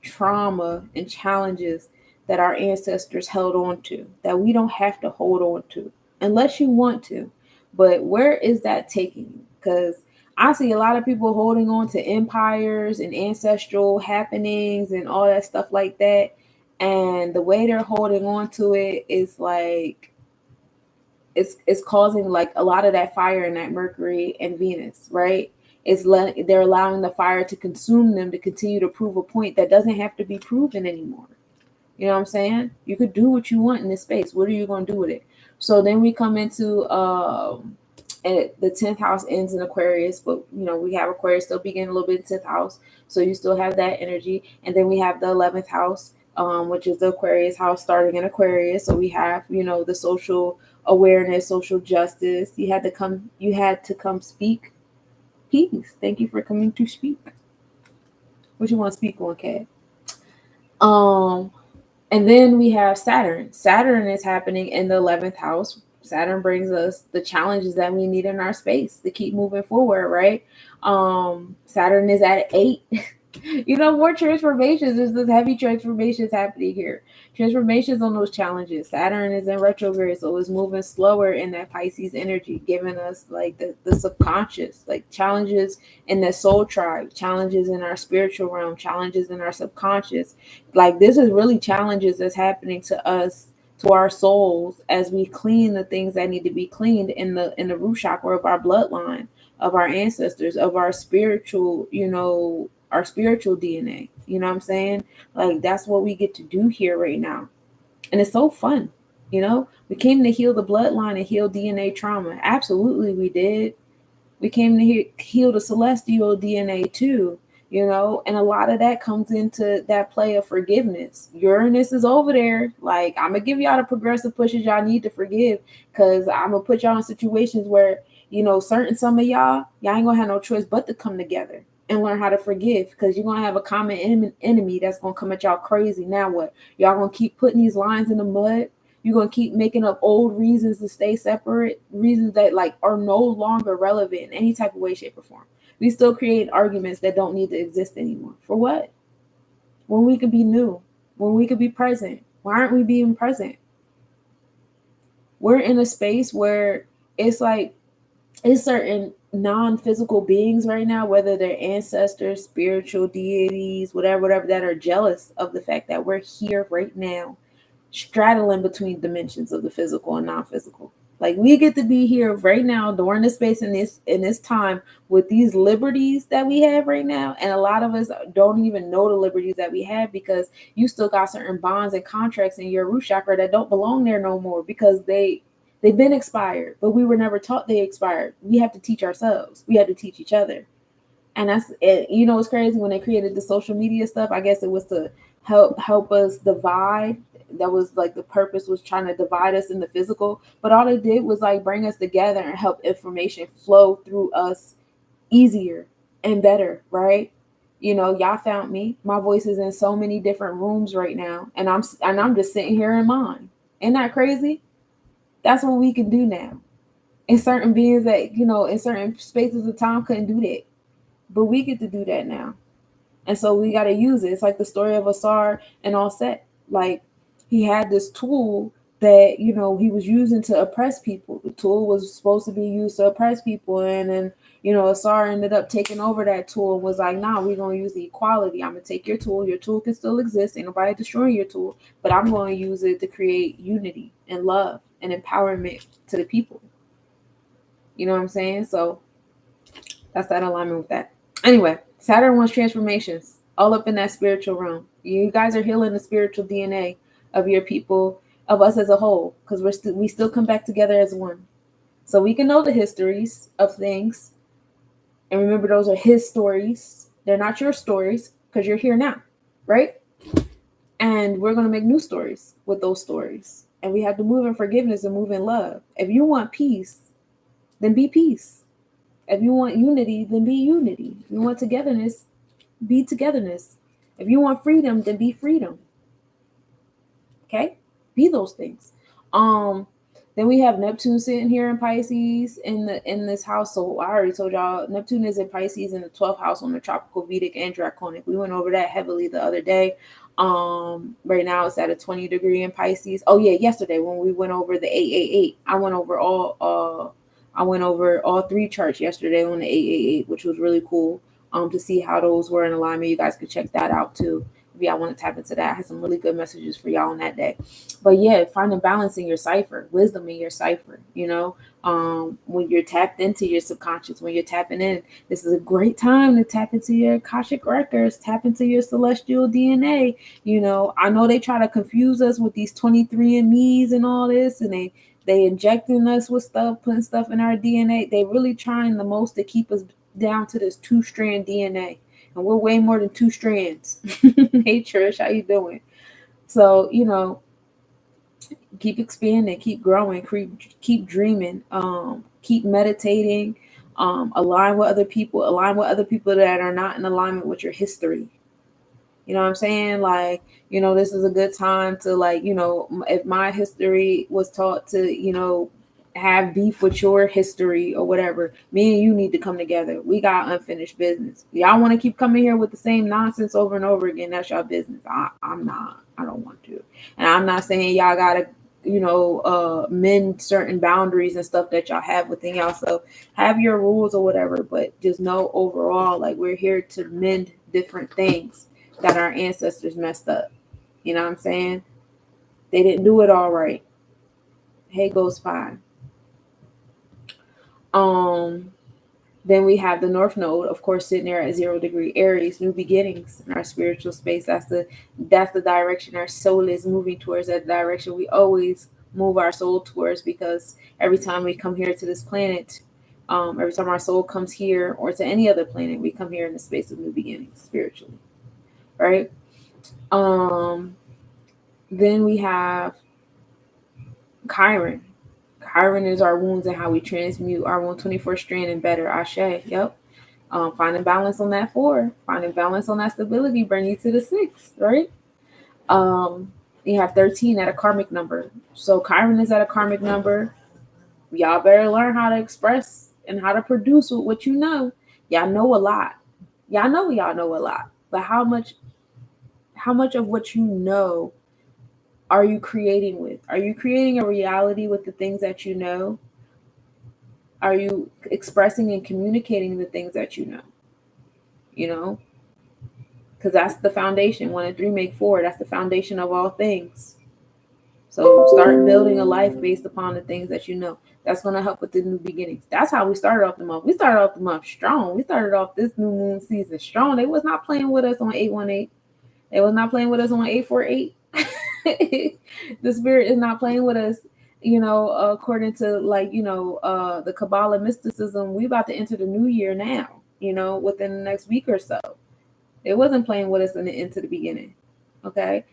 trauma and challenges that our ancestors held on to, that we don't have to hold on to unless you want to. But where is that taking you? Because I see a lot of people holding on to empires and ancestral happenings and all that stuff like that. And the way they're holding on to it is like, it's causing like a lot of that fire in that Mercury and Venus, right? They're allowing the fire to consume them to continue to prove a point that doesn't have to be proven anymore. You know what I'm saying? You could do what you want in this space. What are you going to do with it? So then we come into the 10th house ends in Aquarius, but we have Aquarius still beginning a little bit in 10th house, so you still have that energy. And then we have the 11th house, which is the Aquarius house starting in Aquarius. So we have the social awareness, social justice. You had to come speak peace. Thank you for coming to speak. What you want to speak on, Kat? And then we have Saturn. Saturn is happening in the 11th house. Saturn brings us the challenges that we need in our space to keep moving forward, right? Saturn is at 8. More transformations. There's this heavy transformations happening here. Transformations on those challenges. Saturn is in retrograde, so it's moving slower in that Pisces energy, giving us like the subconscious, like challenges in the soul tribe, challenges in our spiritual realm, challenges in our subconscious. Like, this is really challenges that's happening to us, to our souls, as we clean the things that need to be cleaned in the root chakra of our bloodline, of our ancestors, of our spiritual, our spiritual DNA. You know what I'm saying? Like, that's what we get to do here right now. And it's so fun. We came to heal the bloodline and heal DNA trauma. Absolutely, we did. We came to heal the celestial DNA too, and a lot of that comes into that play of forgiveness. Uranus is over there. Like, I'm going to give y'all the progressive pushes y'all need to forgive, because I'm going to put y'all in situations where, some of y'all ain't going to have no choice but to come together and learn how to forgive, because you're going to have a common enemy that's going to come at y'all crazy. Now what? Y'all going to keep putting these lines in the mud? You're going to keep making up old reasons to stay separate, reasons that like are no longer relevant in any type of way, shape, or form. We still create arguments that don't need to exist anymore. For what? When we could be new, when we could be present. Why aren't we being present? We're in a space where it's like, it's certain non-physical beings right now, whether they're ancestors, spiritual deities, whatever, that are jealous of the fact that we're here right now, straddling between dimensions of the physical and non-physical. Like, we get to be here right now during this space in this time with these liberties that we have right now, and a lot of us don't even know the liberties that we have, because you still got certain bonds and contracts in your root chakra that don't belong there no more, because they've been expired, but we were never taught they expired. We have to teach ourselves. We have to teach each other. And that's it. It's crazy, when they created the social media stuff, I guess it was to help us divide. That was like the purpose, was trying to divide us in the physical, but all it did was like bring us together and help information flow through us easier and better, right? Y'all found me. My voice is in so many different rooms right now, and I'm just sitting here in mine. Isn't that crazy? That's what we can do now. And certain beings that, in certain spaces of time couldn't do that, but we get to do that now. And so we got to use it. It's like the story of Asar and All Set. Like, he had this tool that, he was using to oppress people. The tool was supposed to be used to oppress people. And then, Asar ended up taking over that tool and was like, nah, we're going to use the equality. I'm going to take your tool. Your tool can still exist. Ain't nobody destroying your tool. But I'm going to use it to create unity and love and empowerment to the people. You know what I'm saying? So that's that alignment with that. Anyway, Saturn wants transformations all up in that spiritual realm. You guys are healing the spiritual DNA of your people, of us as a whole, because we still come back together as one. So we can know the histories of things. And remember, those are his stories. They're not your stories, because you're here now, right? And we're going to make new stories with those stories. And we have to move in forgiveness and move in love. If you want peace, then be peace. If you want unity, then be unity. If you want togetherness, be togetherness. If you want freedom, then be freedom. Okay? Be those things. Then we have Neptune sitting here in Pisces in this house. So I already told y'all, Neptune is in Pisces in the 12th house on the tropical, Vedic, and Draconic. We went over that heavily the other day. Right now it's at a 20 degree in Pisces. Oh yeah, yesterday when we went over the 888, I went over all three charts yesterday on the 888, which was really cool. To see how those were in alignment. You guys could check that out too. If y'all want to tap into that, I had some really good messages for y'all on that day. But yeah, find a balance in your cipher, wisdom in your cipher, when you're tapped into your subconscious, when you're tapping in, this is a great time to tap into your Akashic records, tap into your celestial DNA. I know they try to confuse us with these 23andMe's and all this, and they injecting us with stuff, putting stuff in our DNA. They really trying the most to keep us down to this 2-strand DNA. And we're way more than 2 strands. Hey Trish, how you doing? So, keep expanding, keep growing, keep dreaming, keep meditating, align with other people that are not in alignment with your history. You know what I'm saying? Like, this is a good time to, like, if my history was taught to, have beef with your history or whatever, me and you need to come together. We got unfinished business. Y'all want to keep coming here with the same nonsense over and over again, that's your business. I'm not. I don't want to. And I'm not saying y'all gotta, mend certain boundaries and stuff that y'all have within y'all. So have your rules or whatever, but just know overall, like, we're here to mend different things that our ancestors messed up. You know what I'm saying? They didn't do it all right. Hey, goes fine. Then we have the North Node, of course, sitting there at 0 degree Aries, new beginnings in our spiritual space. That's the direction our soul is moving towards. That direction we always move our soul towards, because every time we come here to this planet, every time our soul comes here or to any other planet, we come here in the space of new beginnings spiritually, right? Then we have Chiron. Chiron is our wounds and how we transmute our 124th strand and better. Ashe. Yep. Finding balance on that 4, finding balance on that stability, bring you to the 6, right? You have 13 at a karmic number. So Chiron is at a karmic number. Y'all better learn how to express and how to produce with what you know. Y'all know a lot. Y'all know a lot. But how much of what you know are you creating with? Are you creating a reality with the things that you know? Are you expressing and communicating the things that you know? You know? Because that's the foundation. 1 and 3 make 4. That's the foundation of all things. So start building a life based upon the things that you know. That's going to help with the new beginnings. That's how we started off the month. We started off the month strong. We started off this new moon season strong. They was not playing with us on 818. They was not playing with us on 848. The spirit is not playing with us, according to the Kabbalah mysticism. We about to enter the new year now, within the next week or so. It wasn't playing with us into the beginning. Okay.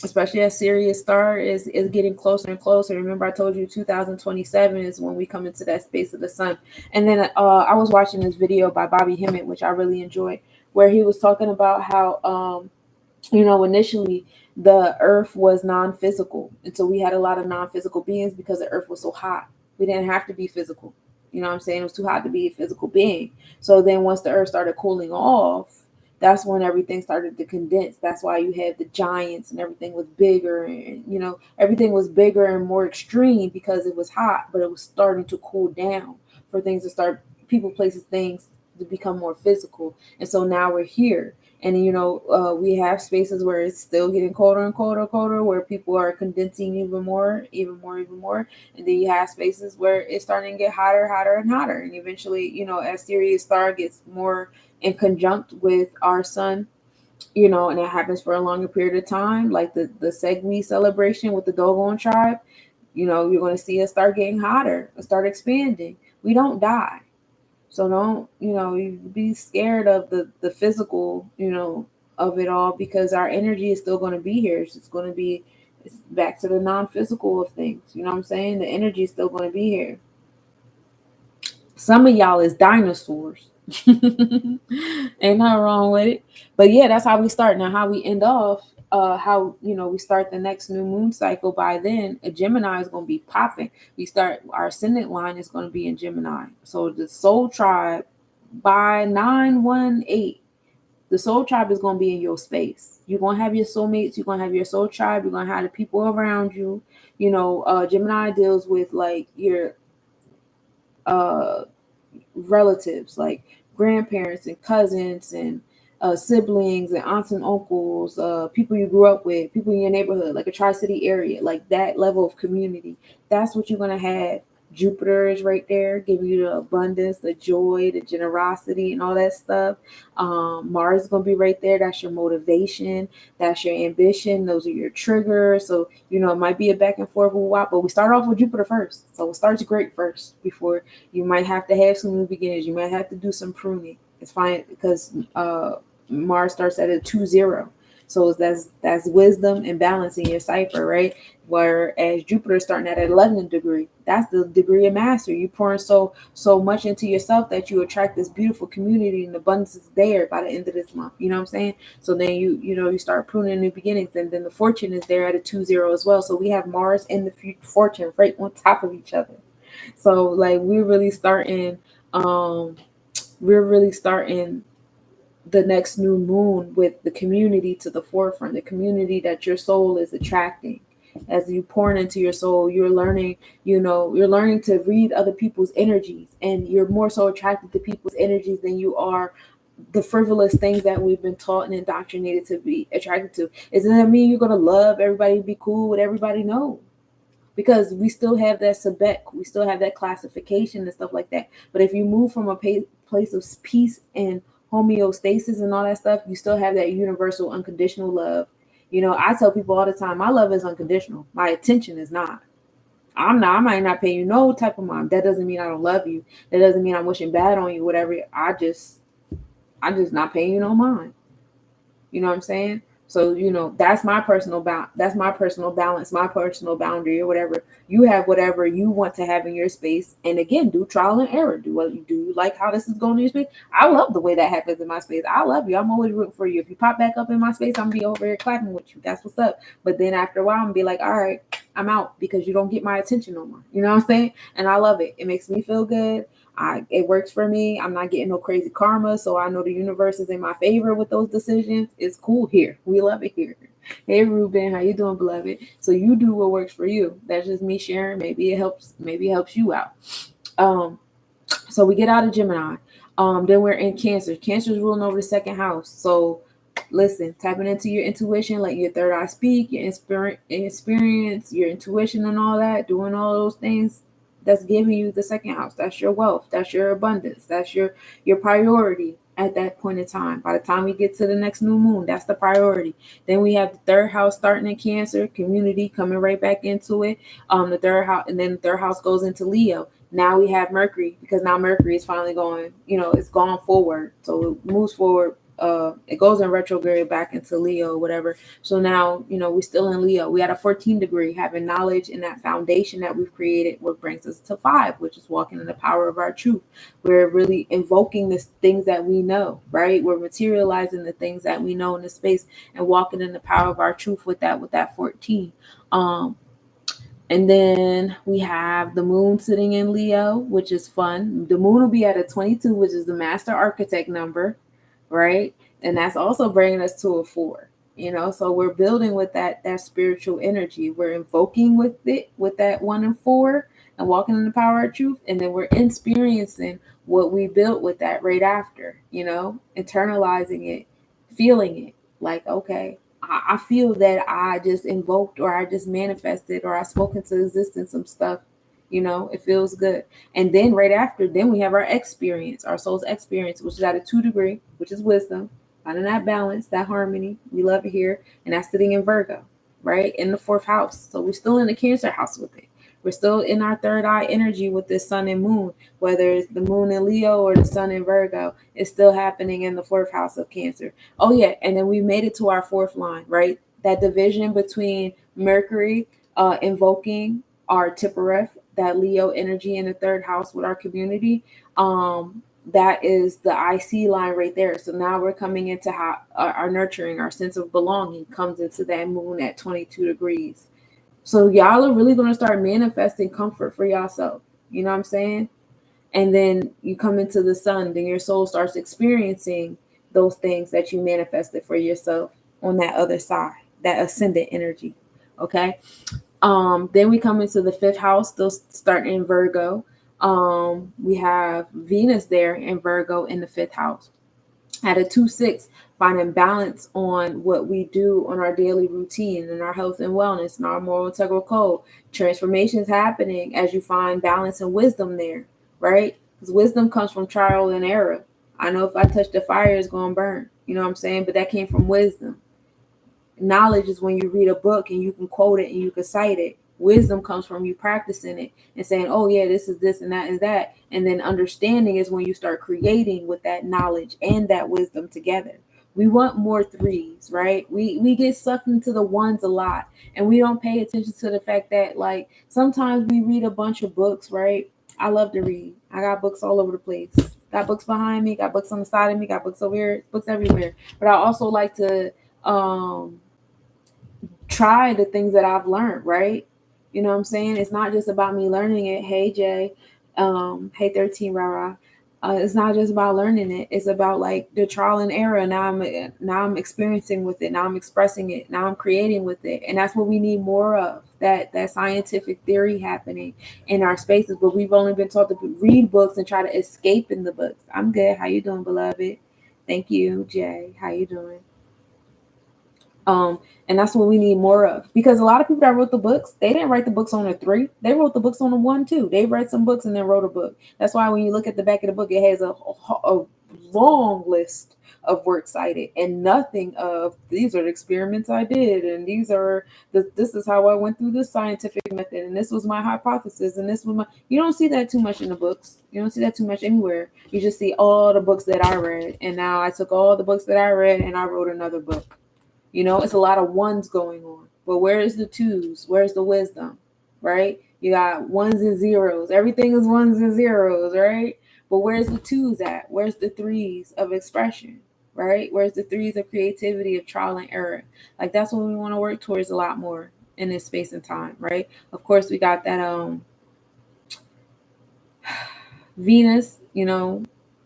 Especially as Sirius Star is getting closer and closer. Remember, I told you 2027 is when we come into that space of the sun. And then I was watching this video by Bobby Hemmett, which I really enjoyed, where he was talking about how, initially the earth was non-physical. And so we had a lot of non-physical beings because the earth was so hot. We didn't have to be physical. You know what I'm saying? It was too hot to be a physical being. So then once the earth started cooling off, that's when everything started to condense. That's why you had the giants and everything was bigger, and everything was bigger and more extreme because it was hot, but it was starting to cool down for things to start, people, places, things to become more physical. And so now we're here. And we have spaces where it's still getting colder and colder, where people are condensing even more. And then you have spaces where it's starting to get hotter and hotter. And eventually, as Sirius Star gets more in conjunct with our sun, and it happens for a longer period of time, like the Segmi celebration with the Dogon tribe, you're going to see us start getting hotter, start expanding. We don't die. So don't, you be scared of the physical, of it all, because our energy is still going to be here. It's just going to be, it's back to the non-physical of things. You know what I'm saying? The energy is still going to be here. Some of y'all is dinosaurs. Ain't nothing wrong with it. But yeah, that's how we start. Now, how we end off, we start the next new moon cycle. By then, a Gemini is going to be popping. Our ascendant line is going to be in Gemini. So the soul tribe, by 918, the soul tribe is going to be in your space. You're going to have your soulmates. You're going to have your soul tribe. You're going to have the people around you. Gemini deals with like your relatives, like grandparents and cousins and siblings and aunts and uncles, people you grew up with, people in your neighborhood, like a Tri-City area, like that level of community. That's what you're going to have. Jupiter is right there, giving you the abundance, the joy, the generosity, and all that stuff. Mars is going to be right there. That's your motivation. That's your ambition. Those are your triggers. So, it might be a back and forth with what, but we start off with Jupiter first. So it starts great first before you might have to have some new beginnings. You might have to do some pruning. It's fine because Mars starts at a 2-0. So that's wisdom and balance in your cipher, right? Whereas Jupiter is starting at 11 degree. That's the degree of mastery. You pouring so much into yourself that you attract this beautiful community, and abundance is there by the end of this month. You know what I'm saying? So then you start pruning new beginnings, and then the fortune is there at a 2-0 as well. So we have Mars and the fortune right on top of each other. So like we're really starting the next new moon with the community to the forefront, the community that your soul is attracting. As you pour into your soul, you're learning to read other people's energies, and you're more so attracted to people's energies than you are the frivolous things that we've been taught and indoctrinated to be attracted to. Doesn't that mean you're going to love everybody, be cool with everybody? No. because we still have that sabek, we still have that classification and stuff like that. But if you move from a place of peace and homeostasis and all that stuff, you still have that universal unconditional love. You know, I tell people all the time, my love is unconditional. My attention is not. I might not pay you no type of mind. That doesn't mean I don't love you. That doesn't mean I'm wishing bad on you, whatever. I just not paying you no mind. You know what I'm saying? So, you know, that's my personal that's my personal balance, my personal boundary, or whatever. You have whatever you want to have in your space. And again, do trial and error. Do you like how this is going in your space? I love the way that happens in my space. I love you. I'm always rooting for you. If you pop back up in my space, I'm gonna be over here clapping with you. That's what's up. But then after a while, I'm gonna be like, all right, I'm out because you don't get my attention no more. You know what I'm saying? And I love it. It makes me feel good. It works for me. I'm not getting no crazy karma, so I know the universe is in my favor with those decisions. It's cool here. We love it here. Hey Ruben, how you doing, beloved? So you do what works for you. That's just me sharing. Maybe it helps you out. So we get out of Gemini. Then we're in Cancer. Cancer's ruling over the second house. So listen, tapping into your intuition, let your third eye speak, your experience, your intuition and all that, doing all those things. That's giving you the second house. That's your wealth. That's your abundance. That's your priority at that point in time. By the time we get to the next new moon, that's the priority. Then we have the third house starting in Cancer, community coming right back into it. The third house, and then the third house goes into Leo. Now we have Mercury, because now Mercury is finally going, it's gone forward. So it moves forward. It goes in retrograde back into Leo or whatever. So now, we're still in Leo. We had a 14 degree, having knowledge in that foundation that we've created, what brings us to 5, which is walking in the power of our truth. We're really invoking the things that we know, right? We're materializing the things that we know in the space and walking in the power of our truth with that 14. And then we have the moon sitting in Leo, which is fun. The moon will be at a 22, which is the master architect number, right? And that's also bringing us to a 4, so we're building with that spiritual energy. We're invoking with it, with that 1 and 4, and walking in the power of truth. And then we're experiencing what we built with that right after, internalizing it, feeling it like, okay, I feel that I just invoked, or I just manifested, or I spoke into existence some stuff. It feels good. And then right after, then we have our experience, our soul's experience, which is at a 2 degree, which is wisdom, finding that balance, that harmony. We love it here. And that's sitting in Virgo, right? In the 4th house. So we're still in the Cancer house with it. We're still in our third eye energy with this sun and moon, whether it's the moon in Leo or the sun in Virgo, it's still happening in the 4th house of Cancer. Oh yeah. And then we made it to our 4th line, right? That division between Mercury invoking our Tippereth, that Leo energy in the 3rd house with our community. That is the IC line right there. So now we're coming into how our nurturing, our sense of belonging comes into that moon at 22 degrees. So y'all are really going to start manifesting comfort for yourself. You know what I'm saying? And then you come into the sun, then your soul starts experiencing those things that you manifested for yourself on that other side, that ascendant energy. Okay. Then we come into the 5th house, still starting in Virgo. We have Venus there in Virgo in the 5th house. At a 2-6, finding balance on what we do on our daily routine and our health and wellness and our moral integral code. Transformations happening as you find balance and wisdom there, right? Because wisdom comes from trial and error. I know if I touch the fire, it's going to burn. You know what I'm saying? But that came from wisdom. Knowledge is when you read a book and you can quote it and you can cite it. Wisdom comes from you practicing it and saying, oh yeah, this is this and that is that. And then understanding is when you start creating with that knowledge and that wisdom together. We want more 3s, right? We get sucked into the 1s a lot, and we don't pay attention to the fact that, like, sometimes we read a bunch of books, right? I love to read. I got books all over the place. Got books behind me, got books on the side of me, got books over here, books everywhere. But I also like to try the things that I've learned, right? You know what I'm saying? It's not just about me learning it. Hey, Jay. Hey, 13 Rara. It's not just about learning it. It's about like the trial and error. Now I'm experiencing with it. Now I'm expressing it. Now I'm creating with it. And that's what we need more of. That scientific theory happening in our spaces. But we've only been taught to read books and try to escape in the books. I'm good. How you doing, beloved? Thank you, Jay. How you doing? And that's what we need more of, because a lot of people that wrote the books, they didn't write the books on a 3. They wrote the books on a 1 too. They read some books and then wrote a book. That's why when you look at the back of the book, it has a long list of works cited, and nothing of these are the experiments I did, and this is how I went through this scientific method, and this was my hypothesis, and this was my. You don't see that too much in the books. You don't see that too much anywhere. You just see all the books that I read, and now I took all the books that I read and I wrote another book. It's a lot of ones going on. But where is the twos? Where's the wisdom? Right? You got ones and zeros. Everything is ones and zeros, right? But where's the twos at? Where's the threes of expression? Right? Where's the threes of creativity, of trial and error? Like, that's what we want to work towards a lot more in this space and time, right? Of course, we got that Venus,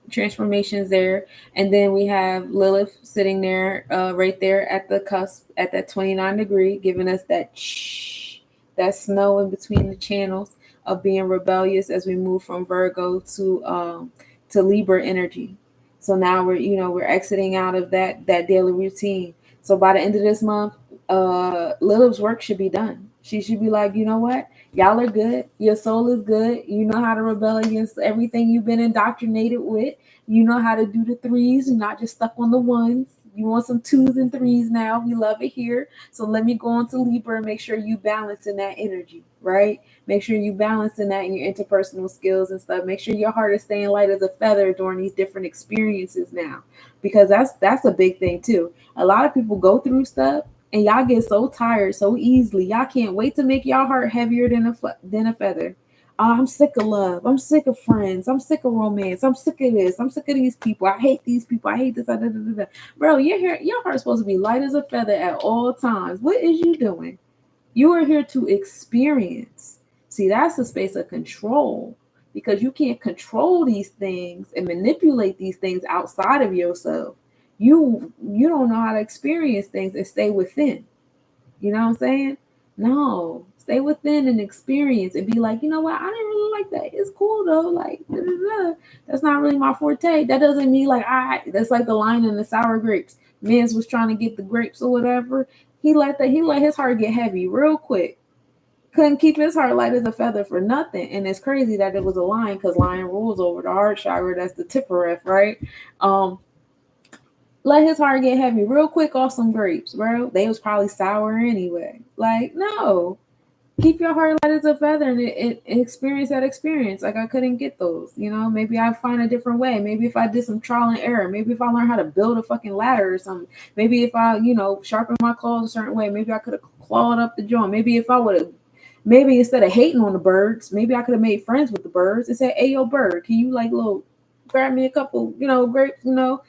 transformations there, and then we have Lilith sitting there, right there at the cusp at that 29 degree, giving us that snow in between the channels of being rebellious as we move from Virgo to Libra energy. So now we're exiting out of that daily routine. So by the end of this month, Lilith's work should be done. She should be like, you know what? Y'all are good. Your soul is good. You know how to rebel against everything you've been indoctrinated with. You know how to do the threes. You're not just stuck on the ones. You want some twos and threes now. We love it here. So let me go on to Libra and make sure you balance in that energy, right? Make sure you balance in that in your interpersonal skills and stuff. Make sure your heart is staying light as a feather during these different experiences now, because that's a big thing too. A lot of people go through stuff and y'all get so tired so easily. Y'all can't wait to make y'all heart heavier than a feather. Oh, I'm sick of love. I'm sick of friends. I'm sick of romance. I'm sick of this. I'm sick of these people. I hate these people. I hate this. Bro, your heart's supposed to be light as a feather at all times. What is you doing? You are here to experience. See, that's a space of control, because you can't control these things and manipulate these things outside of yourself. You don't know how to experience things and stay within. You know what I'm saying? No, stay within and experience and be like, you know what? I didn't really like that. It's cool though. Like, that's not really my forte. That doesn't mean like that's like the line in the sour grapes. Mans was trying to get the grapes or whatever. He let his heart get heavy real quick. Couldn't keep his heart light as a feather for nothing. And it's crazy that it was a lion, because lion rules over the heart chakra. That's the tippereth, right? Let his heart get heavy real quick off some grapes, bro. They was probably sour anyway. Like, no. Keep your heart light as a feather and experience that experience. Like, I couldn't get those. Maybe I find a different way. Maybe if I did some trial and error. Maybe if I learned how to build a fucking ladder or something. Maybe if I, sharpen my claws a certain way. Maybe I could have clawed up the joint. Maybe if I would have, maybe instead of hating on the birds, maybe I could have made friends with the birds and said, hey, yo, bird, can you grab me a couple, grapes, You know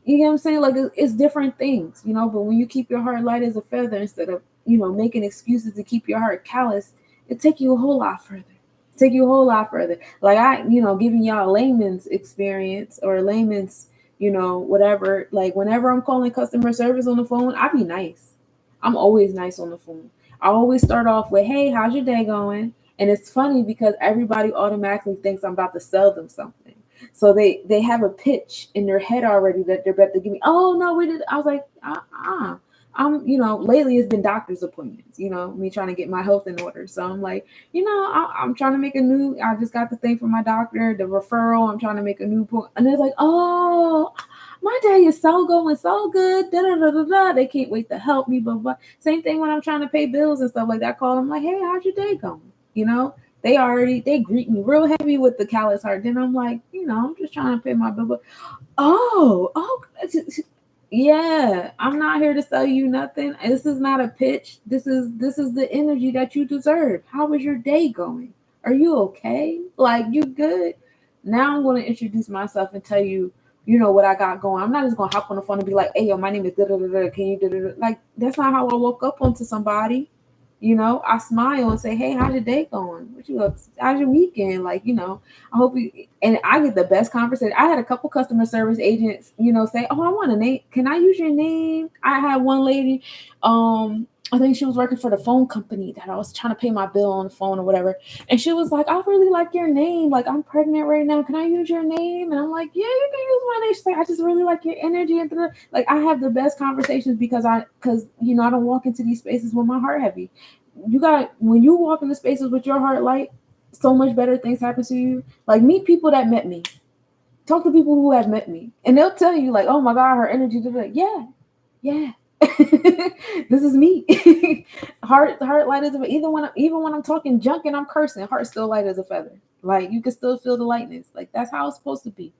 what I'm saying? Like, it's different things, but when you keep your heart light as a feather instead of, making excuses to keep your heart callous, it take you a whole lot further. Like, I, giving y'all layman's experience or layman's, whatever. Like, whenever I'm calling customer service on the phone, I be nice. I'm always nice on the phone. I always start off with, hey, how's your day going? And it's funny because everybody automatically thinks I'm about to sell them something. So they have a pitch in their head already that they're about to give me. Oh no, we did. I was like, I'm, lately it's been doctor's appointments, me trying to get my health in order. So I'm like, I'm trying to make I just got the thing from my doctor, the referral. I'm trying to make a new point. And they're like, oh, my day is going so good. Da, da, da, da, da. They can't wait to help me. But same thing when I'm trying to pay bills and stuff like that. I call them like, hey, how's your day going? They greet me real heavy with the callous heart. Then I'm like, I'm just trying to pay my bill. Oh, yeah. I'm not here to sell you nothing. This is not a pitch. This is the energy that you deserve. How is your day going? Are you okay? Like, you good? Now I'm going to introduce myself and tell you, what I got going. I'm not just going to hop on the phone and be like, hey, yo, my name is da-da-da-da. Can you da-da-da? Like, that's not how I woke up onto somebody. I smile and say, hey, how's your day going? How's your weekend? Like, I hope you, and I get the best conversation. I had a couple customer service agents, say, oh, I want a name. Can I use your name? I had one lady, I think she was working for the phone company that I was trying to pay my bill on the phone or whatever. And she was like, I really like your name. Like, I'm pregnant right now. Can I use your name? And I'm like, yeah, you can use my name. She's like, I just really like your energy. And like, I have the best conversations because I don't walk into these spaces with my heart heavy. When you walk into spaces with your heart light, so much better things happen to you. Like, meet people that met me. Talk to people who have met me. And they'll tell you, like, oh my God, her energy. They're like, yeah. This is me. Heart light as a even when I'm talking junk and I'm cursing, heart still light as a feather. Like, you can still feel the lightness. Like, that's how it's supposed to be.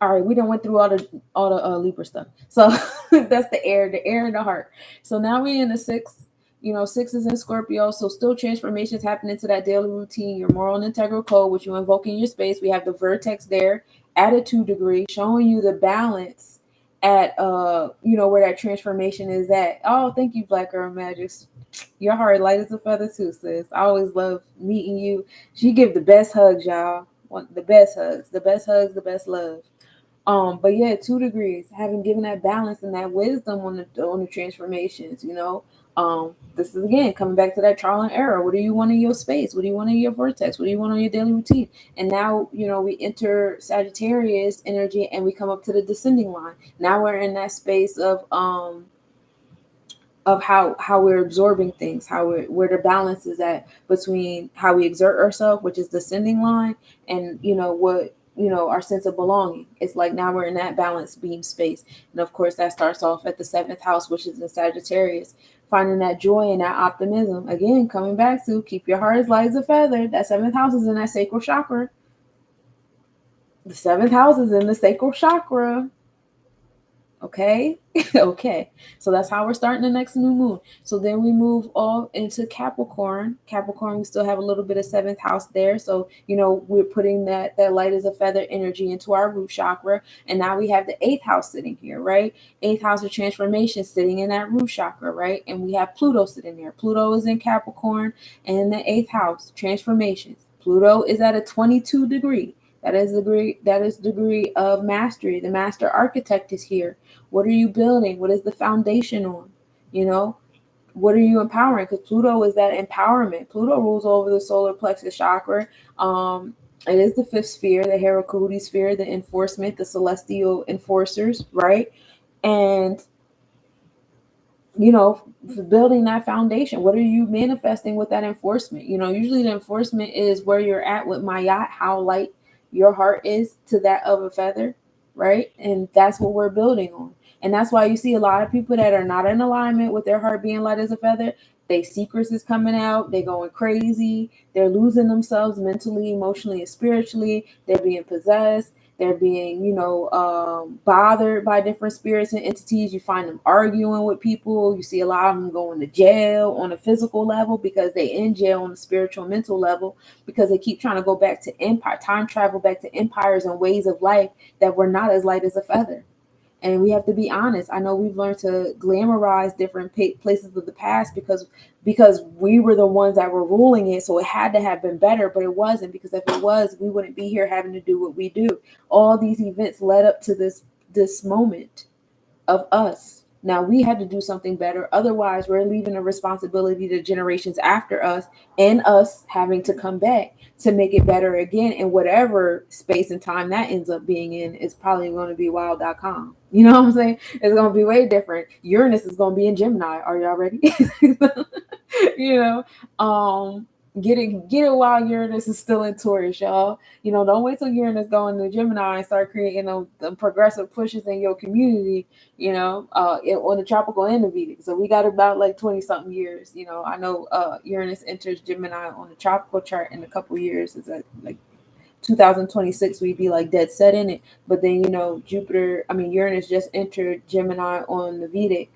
All right, we done went through all the Libra stuff. So that's the air and the heart. So now we're in the 6. 6 is in Scorpio, so still transformations happening to that daily routine, your moral and integral code, which you invoke in your space. We have the vertex there at a 2 degree, showing you the balance at where that transformation is at. Oh, thank you, Black Girl Magics. Your heart light as a feather too, sis. I always love meeting you. She give the best hugs, y'all. The best hugs, the best love. But yeah, 2 degrees, having given that balance and that wisdom on the transformations, this is again coming back to that trial and error. What do you want in your space? What do you want in your vortex? What do you want on your daily routine? And now, we enter Sagittarius energy and we come up to the descending line. Now we're in that space of how we're absorbing things, where the balance is at between how we exert ourselves, which is the ascending line, and our sense of belonging. It's like now we're in that balance beam space. And of course that starts off at the 7th house, which is in Sagittarius, finding that joy and that optimism. Again, coming back to keep your heart as light as a feather. That 7th house is in that sacral chakra. The 7th house is in the sacral chakra. Okay. Okay. So that's how we're starting the next new moon. So then we move all into Capricorn. We still have a little bit of 7th house there. So, we're putting that light as a feather energy into our root chakra. And now we have the 8th house sitting here, right? 8th house of transformation sitting in that root chakra, right? And we have Pluto sitting there. Pluto is in Capricorn and in the 8th house, transformations. Pluto is at a 22 degree. That is degree of mastery. The master architect is here. What are you building? What is the foundation on? What are you empowering? Because Pluto is that empowerment. Pluto rules over the solar plexus chakra. It is the 5th sphere, the Herakuti sphere, the enforcement, the celestial enforcers, right? And building that foundation. What are you manifesting with that enforcement? Usually the enforcement is where you're at with Mayat, how light your heart is to that of a feather, right? And that's what we're building on. And that's why you see a lot of people that are not in alignment with their heart being light as a feather. Their secrets is coming out. They're going crazy. They're losing themselves mentally, emotionally, and spiritually. They're being possessed. They're being, bothered by different spirits and entities. You find them arguing with people. You see a lot of them going to jail on a physical level because they in jail on a spiritual, mental level, because they keep trying to go back to empire, time travel back to empires and ways of life that were not as light as a feather. And we have to be honest. I know we've learned to glamorize different places of the past because we were the ones that were ruling it. So it had to have been better, but it wasn't, because if it was, we wouldn't be here having to do what we do. All these events led up to this moment of us. Now we had to do something better. Otherwise, we're leaving a responsibility to generations after us, and us having to come back to make it better again. And whatever space and time that ends up being in is probably going to be wild.com. You know what I'm saying? It's going to be way different. Uranus is going to be in Gemini. Are y'all ready? Get it while Uranus is still in Taurus, y'all. Don't wait till Uranus go into Gemini and start creating the progressive pushes in your community, on the tropical and the Vedic. So we got about like 20 something years. I know Uranus enters Gemini on the tropical chart in a couple years. It's like 2026, we'd be like dead set in it. But then, Uranus just entered Gemini on the Vedic.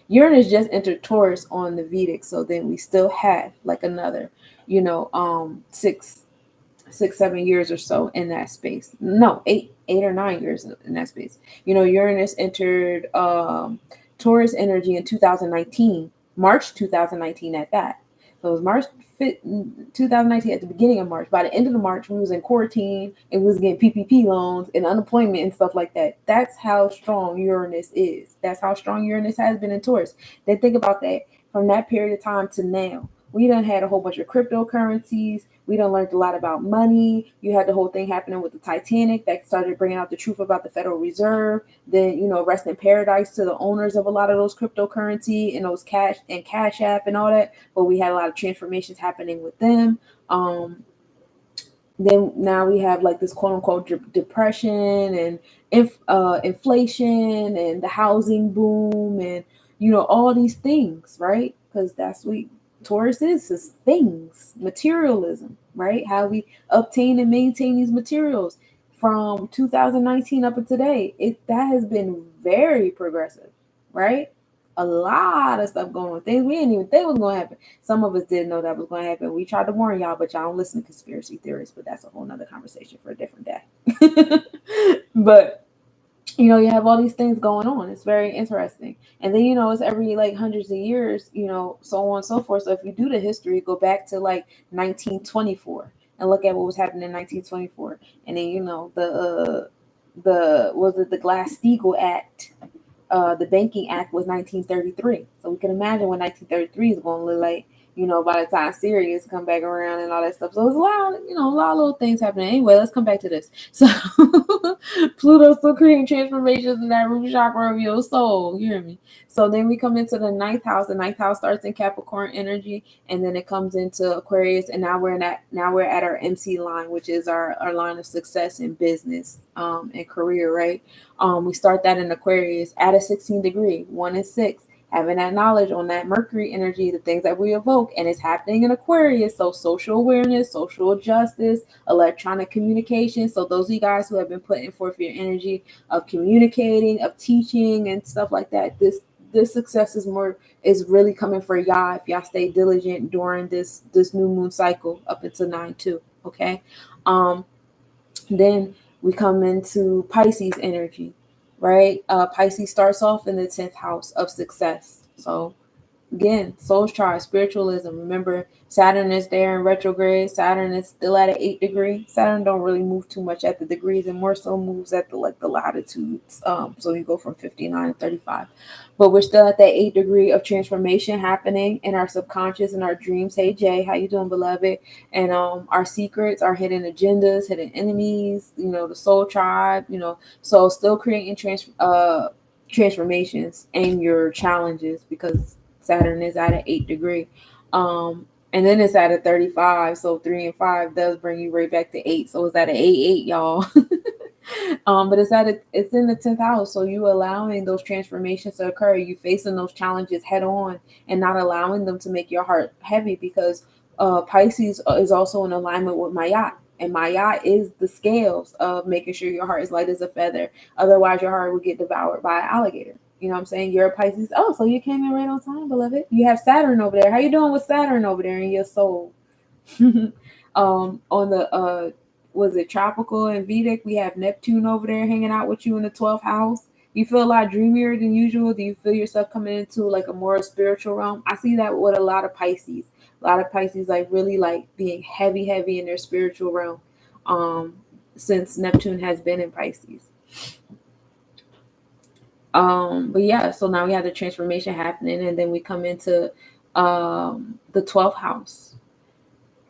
Uranus just entered Taurus on the Vedic, so then we still have like another, 7 years or so in that space. No, 8 or 9 years in that space. Uranus entered Taurus energy in 2019, March 2019 at that. So it was March 2019 at the beginning of March. By the end of the March, we was in quarantine and we was getting PPP loans and unemployment and stuff like that. That's how strong Uranus is. That's how strong Uranus has been in Taurus. Then think about that from that period of time to now. We done had a whole bunch of cryptocurrencies. We done learned a lot about money. You had the whole thing happening with the Titanic that started bringing out the truth about the Federal Reserve. Then, rest in paradise to the owners of a lot of those cryptocurrency and those Cash App and all that. But we had a lot of transformations happening with them. Then now we have like this quote unquote depression and inflation and the housing boom and all these things, right? Because that's what Taurus is things, materialism, right? How we obtain and maintain these materials from 2019 up to today. That has been very progressive, right? A lot of stuff going on. Things we didn't even think was going to happen. Some of us didn't know that was going to happen. We tried to warn y'all, but y'all don't listen to conspiracy theories. But that's a whole nother conversation for a different day. But you have all these things going on. It's very interesting. And then it's every like hundreds of years, so on and so forth. So if you do the history, go back to like 1924 and look at what was happening in 1924. And then the Glass-Steagall Act. The Banking Act was 1933. So we can imagine what 1933 is going to look like, by the time Sirius come back around and all that stuff. So it's a lot of little things happening. Anyway, let's come back to this. So Pluto's still creating transformations in that root chakra of your soul. You hear me? So then we come into the ninth house. The ninth house starts in Capricorn energy, and then it comes into Aquarius. And now we're at our MC line, which is our line of success in business and career, right? We start that in Aquarius at a 16 degree, 1 and 6. Having that knowledge on that Mercury energy, the things that we evoke, and it's happening in Aquarius. So social awareness, social justice, electronic communication. So those of you guys who have been putting forth your energy of communicating, of teaching and stuff like that, this success is really coming for y'all if y'all stay diligent during this new moon cycle up into 9/2. Okay. Then we come into Pisces energy. Right? Pisces starts off in the 10th house of success. So again, soul chart, spiritualism. Remember, Saturn is there in retrograde. Saturn is still at an 8 degree. Saturn don't really move too much at the degrees, and more so moves at the latitudes. So you go from 59 to 35. But we're still at that 8 degree of transformation happening in our subconscious and our dreams. Hey Jay, how you doing, beloved? And our secrets, our hidden agendas, hidden enemies, the soul tribe, so still creating transformations and your challenges because Saturn is at an 8 degree. And then it's at a 35. So 3 and 5 does bring you right back to 8. So it's at an 8, y'all. But it's in the 10th house. So you allowing those transformations to occur. You facing those challenges head on and not allowing them to make your heart heavy because Pisces is also in alignment with Mayat. And Mayat is the scales of making sure your heart is light as a feather. Otherwise, your heart will get devoured by an alligator. You know what I'm saying? You're a Pisces. Oh, so you came in right on time, beloved. You have Saturn over there. How you doing with Saturn over there in your soul? On the was it tropical and Vedic? We have Neptune over there hanging out with you in the 12th house. You feel a lot dreamier than usual. Do you feel yourself coming into like a more spiritual realm? I see that with a lot of Pisces. A lot of Pisces like really like being heavy in their spiritual realm. Since Neptune has been in Pisces. But yeah, so now we have the transformation happening, and then we come into the 12th house,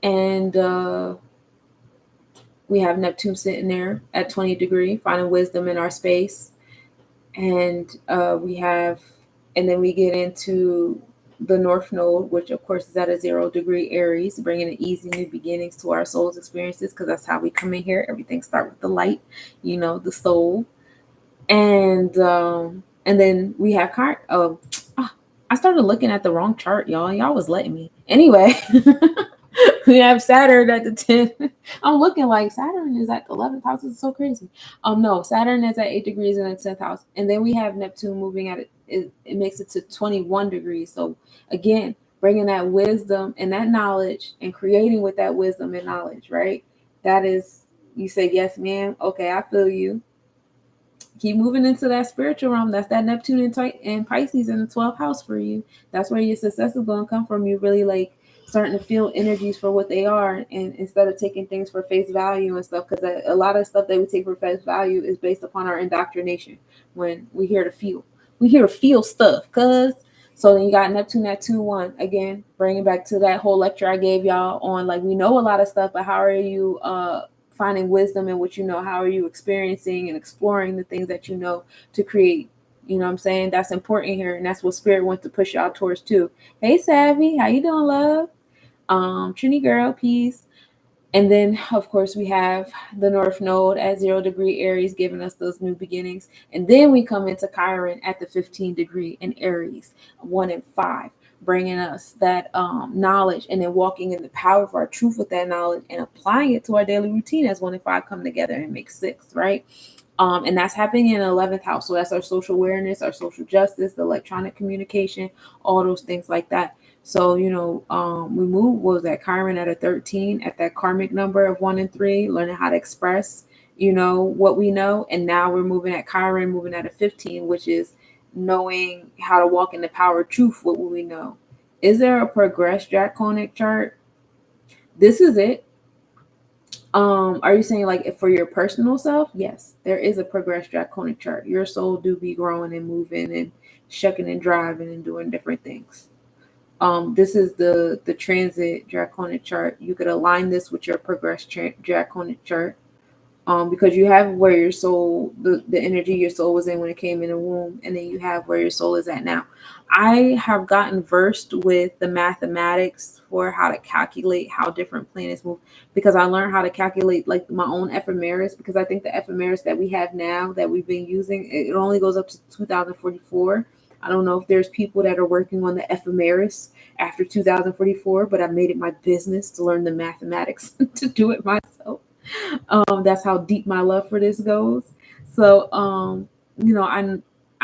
and we have Neptune sitting there at 20 degree, finding wisdom in our space, and then we get into the North Node, which of course is at a 0 degree Aries, bringing an easy new beginnings to our soul's experiences, because that's how we come in here. Everything starts with the light, the soul. And then we have I started looking at the wrong chart, y'all. Y'all was letting me. Anyway, we have Saturn at the 10th. I'm looking like Saturn is at the 11th house. It's so crazy. No, Saturn is at 8 degrees in the 10th house. And then we have Neptune moving at it makes it to 21 degrees. So again, bringing that wisdom and that knowledge and creating with that wisdom and knowledge, right? That is, you say, yes, ma'am. Okay, I feel you. Keep moving into that spiritual realm. That's that Neptune and Pisces in the 12th house for you. That's where your success is going to come from. You really like starting to feel energies for what they are, and instead of taking things for face value and stuff, because a lot of stuff that we take for face value is based upon our indoctrination. When we here to feel, stuff, cuz. So then you got Neptune at 2-1. Again, bringing back to that whole lecture I gave y'all on, like, we know a lot of stuff, but how are you finding wisdom in what you know? How are you experiencing and exploring the things that you know to create? You know what I'm saying? That's important here, and that's what Spirit wants to push y'all towards too. Hey Savvy, how you doing, love? Trini girl, peace. And then, of course, we have the North Node at 0 degree Aries, giving us those new beginnings. And then we come into Chiron at the 15 degree in Aries, 1 and 5, bringing us that knowledge, and then walking in the power of our truth with that knowledge and applying it to our daily routine as 1 and 5 come together and make 6, right? And that's happening in the 11th house. So that's our social awareness, our social justice, the electronic communication, all those things like that. So, we move, what was that, Chiron at a 13, at that karmic number of 1 and 3, learning how to express, what we know. And now we're moving at Chiron, moving at a 15, which is knowing how to walk in the power of truth, what we know. Is there a progressed Draconic chart? This is it. Are you saying like for your personal self? Yes, there is a progressed Draconic chart. Your soul do be growing and moving and shucking and driving and doing different things. This is the transit Draconic chart. You could align this with your progressed Draconic chart. Because you have where your soul, the energy your soul was in when it came in the womb, and then you have where your soul is at now. I have gotten versed with the mathematics for how to calculate how different planets move, because I learned how to calculate like my own ephemeris, because I think the ephemeris that we have now that we've been using, it only goes up to 2044. I don't know if there's people that are working on the ephemeris after 2044, but I made it my business to learn the mathematics to do it myself. That's how deep my love for this goes. So,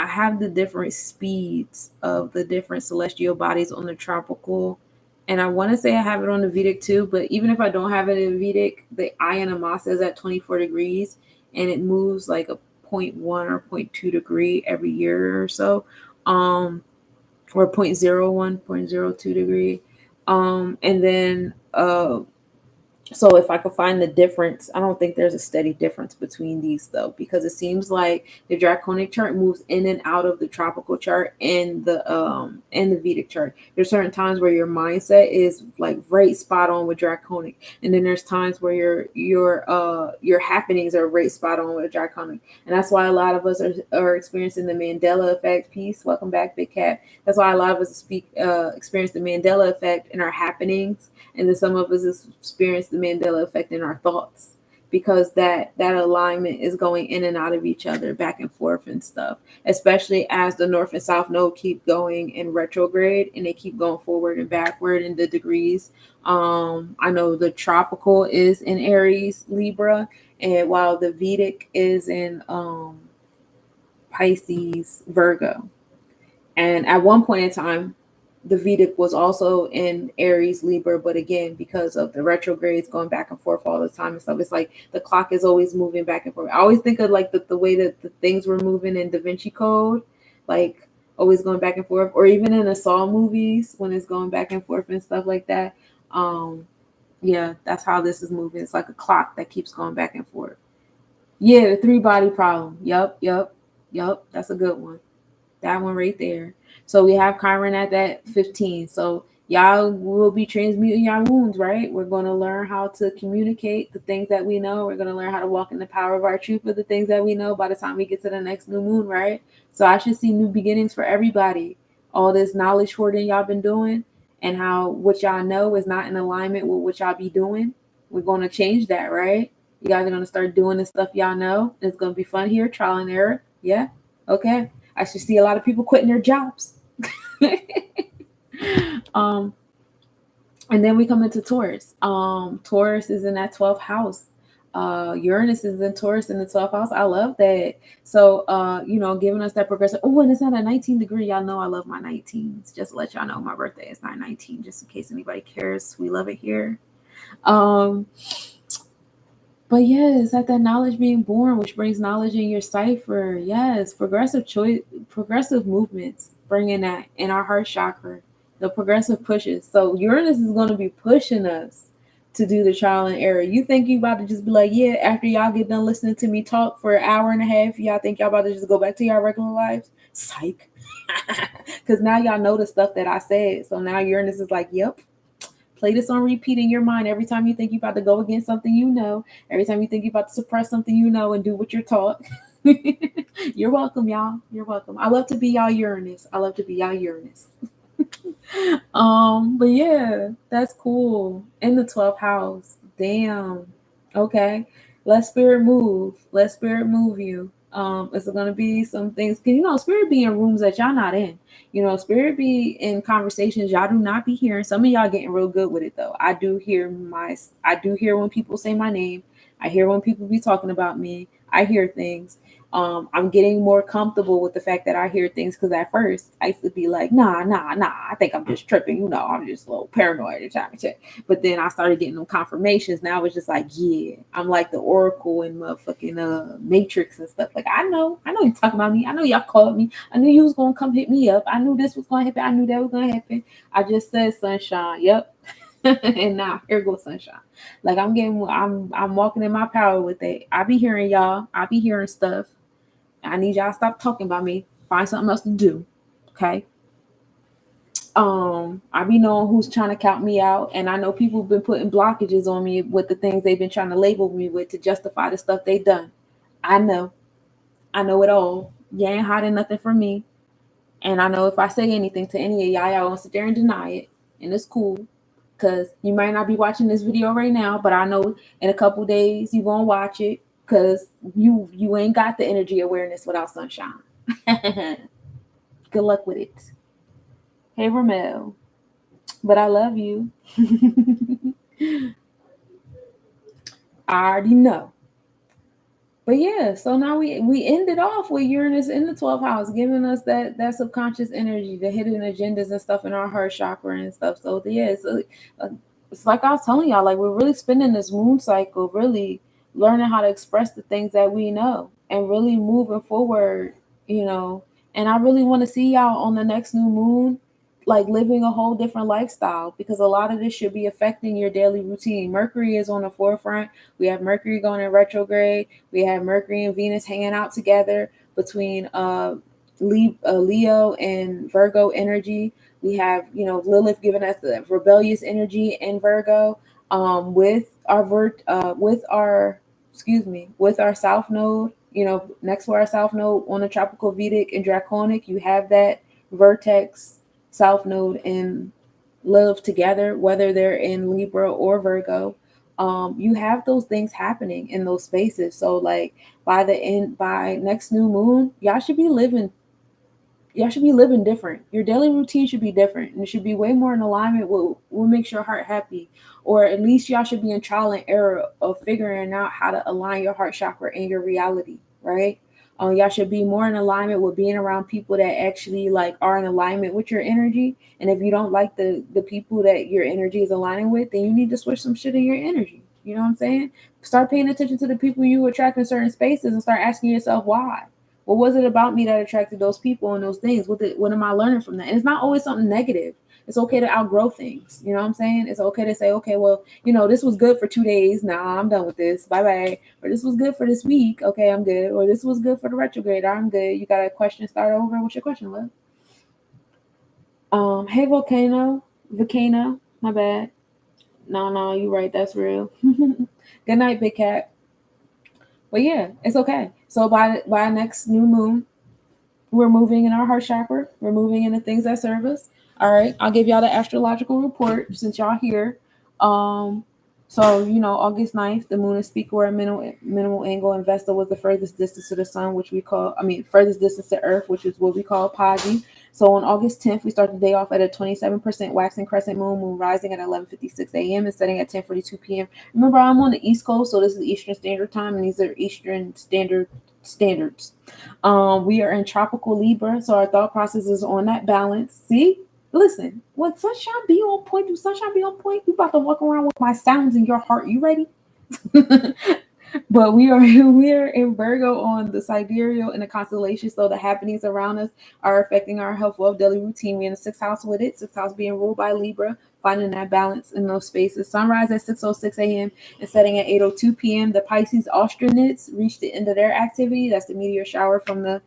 I have the different speeds of the different celestial bodies on the tropical, and I want to say I have it on the Vedic too. But even if I don't have it in Vedic, the Ayana Amasa is at 24 degrees, and it moves like a 0.1 or 0.2 degree every year or so, or 0.01, 0.02 degree, and then so if I could find the difference, I don't think there's a steady difference between these though, because it seems like the Draconic chart moves in and out of the tropical chart and the Vedic chart. There's certain times where your mindset is like right spot on with Draconic, and then there's times where your happenings are right spot on with Draconic, and that's why a lot of us are experiencing the Mandela effect. Peace, welcome back, Big Cat. That's why a lot of us experience the Mandela effect in our happenings, and then some of us experience the Mandela effect in our thoughts, because that alignment is going in and out of each other, back and forth and stuff, especially as the North and South node keep going in retrograde, and they keep going forward and backward in the degrees. I know the tropical is in Aries, Libra, and while the Vedic is in Pisces, Virgo. And at one point in time, the Vedic was also in Aries, Libra, but again, because of the retrogrades going back and forth all the time and stuff, it's like the clock is always moving back and forth. I always think of like the way that the things were moving in Da Vinci Code, like always going back and forth, or even in the Saw movies when it's going back and forth and stuff like that. Yeah, that's how this is moving. It's like a clock that keeps going back and forth. Yeah, the 3-body problem. Yup. That's a good one. That one right there. So we have Chiron at that 15. So y'all will be transmuting your wounds, right? We're going to learn how to communicate the things that we know. We're going to learn how to walk in the power of our truth with the things that we know by the time we get to the next new moon, right? So I should see new beginnings for everybody. All this knowledge hoarding y'all been doing, and how what y'all know is not in alignment with what y'all be doing. We're going to change that, right? You guys are going to start doing the stuff y'all know. It's going to be fun here, trial and error. Yeah? Okay. I should see a lot of people quitting their jobs. And then we come into Taurus. Taurus is in that 12th house. Uranus is in Taurus in the 12th house. I love that. So, giving us that progressive. Oh, and it's at a 19 degree. Y'all know I love my 19s. Just to let y'all know my birthday is 9/19, just in case anybody cares. We love it here. But yes, at that knowledge being born, which brings knowledge in your cipher. Yes, progressive movements, bringing that in our heart chakra. The progressive pushes. So Uranus is going to be pushing us to do the trial and error. You think you about to just be like, yeah, after y'all get done listening to me talk for an hour and a half, y'all think y'all about to just go back to y'all regular lives? Psych. Because now y'all know the stuff that I said. So now Uranus is like, yep, play this on repeat in your mind every time you think you're about to go against something you know, every time you think you're about to suppress something you know and do what you're taught. You're welcome, y'all. You're welcome. I love to be y'all Uranus. I love to be y'all Uranus. But yeah, that's cool. In the 12th house. Damn. Okay. Let spirit move. Let spirit move you. It's gonna be some things. Cause spirit be in rooms that y'all not in. Spirit be in conversations y'all do not be hearing. Some of y'all getting real good with it though. I do hear when people say my name. I hear when people be talking about me. I hear things. I'm getting more comfortable with the fact that I hear things, because at first I used to be like, nah, I think I'm just tripping, I'm just a little paranoid at time to check. But then I started getting them confirmations. Now it's just like, yeah, I'm like the Oracle and motherfucking Matrix and stuff. Like, I know you talking about me. I know y'all called me. I knew you was gonna come hit me up. I knew this was gonna happen. I knew that was gonna happen. I just said sunshine. Yep. And now here goes sunshine. Like, I'm walking in my power with it. I be hearing y'all. I be hearing stuff. I need y'all to stop talking about me. Find something else to do. Okay. I be knowing who's trying to count me out, and I know people have been putting blockages on me with the things they've been trying to label me with to justify the stuff they done. I know it all. You ain't hiding nothing from me. And I know if I say anything to any of y'all gonna sit there and deny it. And it's cool. Because you might not be watching this video right now, but I know in a couple days you gonna watch it, because you ain't got the energy awareness without sunshine. Good luck with it. Hey, Ramel. But I love you. I already know. But yeah, so now we ended off with Uranus in the 12th house, giving us that subconscious energy, the hidden agendas and stuff in our heart chakra and stuff. So yeah, it's like I was telling y'all, like, we're really spending this moon cycle, really learning how to express the things that we know and really moving forward, And I really want to see y'all on the next new moon, like, living a whole different lifestyle, because a lot of this should be affecting your daily routine. Mercury is on the forefront. We have Mercury going in retrograde. We have Mercury and Venus hanging out together between Leo and Virgo energy. We have, Lilith giving us the rebellious energy in Virgo, with our South Node, next to our South Node on the tropical Vedic and Draconic. You have that vertex South Node and Lilith together, whether they're in Libra or Virgo. You have those things happening in those spaces. So like by next new moon, y'all should be living different. Your daily routine should be different, and it should be way more in alignment with what makes your heart happy. Or at least y'all should be in trial and error of figuring out how to align your heart chakra and your reality, right? Y'all should be more in alignment with being around people that actually like are in alignment with your energy. And if you don't like the people that your energy is aligning with, then you need to switch some shit in your energy. You know what I'm saying? Start paying attention to the people you attract in certain spaces and start asking yourself why. What was it about me that attracted those people and those things? What am I learning from that? And it's not always something negative. It's okay to outgrow things. You know what I'm saying? It's okay to say, okay, well, this was good for 2 days. Nah, I'm done with this. Bye-bye. Or this was good for this week. Okay, I'm good. Or this was good for the retrograde. I'm good. You got a question? Start over. What's your question, love? Hey, Volcano. My bad. No, you're right. That's real. Good night, Big Cat. But yeah, it's okay. So by next new moon, we're moving in our heart chakra. We're moving into things that serve us. All right. I'll give y'all the astrological report since y'all here. So, August 9th, the moon is speaker at minimal angle, and Vesta was the furthest distance to the sun, furthest distance to Earth, which is what we call Pagi. So on August 10th, we start the day off at a 27% waxing crescent moon rising at 11:56 a.m. and setting at 10:42 p.m. Remember, I'm on the East Coast, so this is Eastern Standard Time, and these are Eastern standards. We are in tropical Libra, so our thought process is on that balance. See? Listen, when sunshine be on point, you about to walk around with my sounds in your heart. You ready? But we are in Virgo on the sidereal in the constellation, so the happenings around us are affecting our health, wealth, daily routine. We're in the sixth house with it. Sixth house being ruled by Libra, finding that balance in those spaces. Sunrise at 6:06 a.m. and setting at 8:02 p.m. The Pisces Austranids reach the end of their activity. That's the meteor shower from the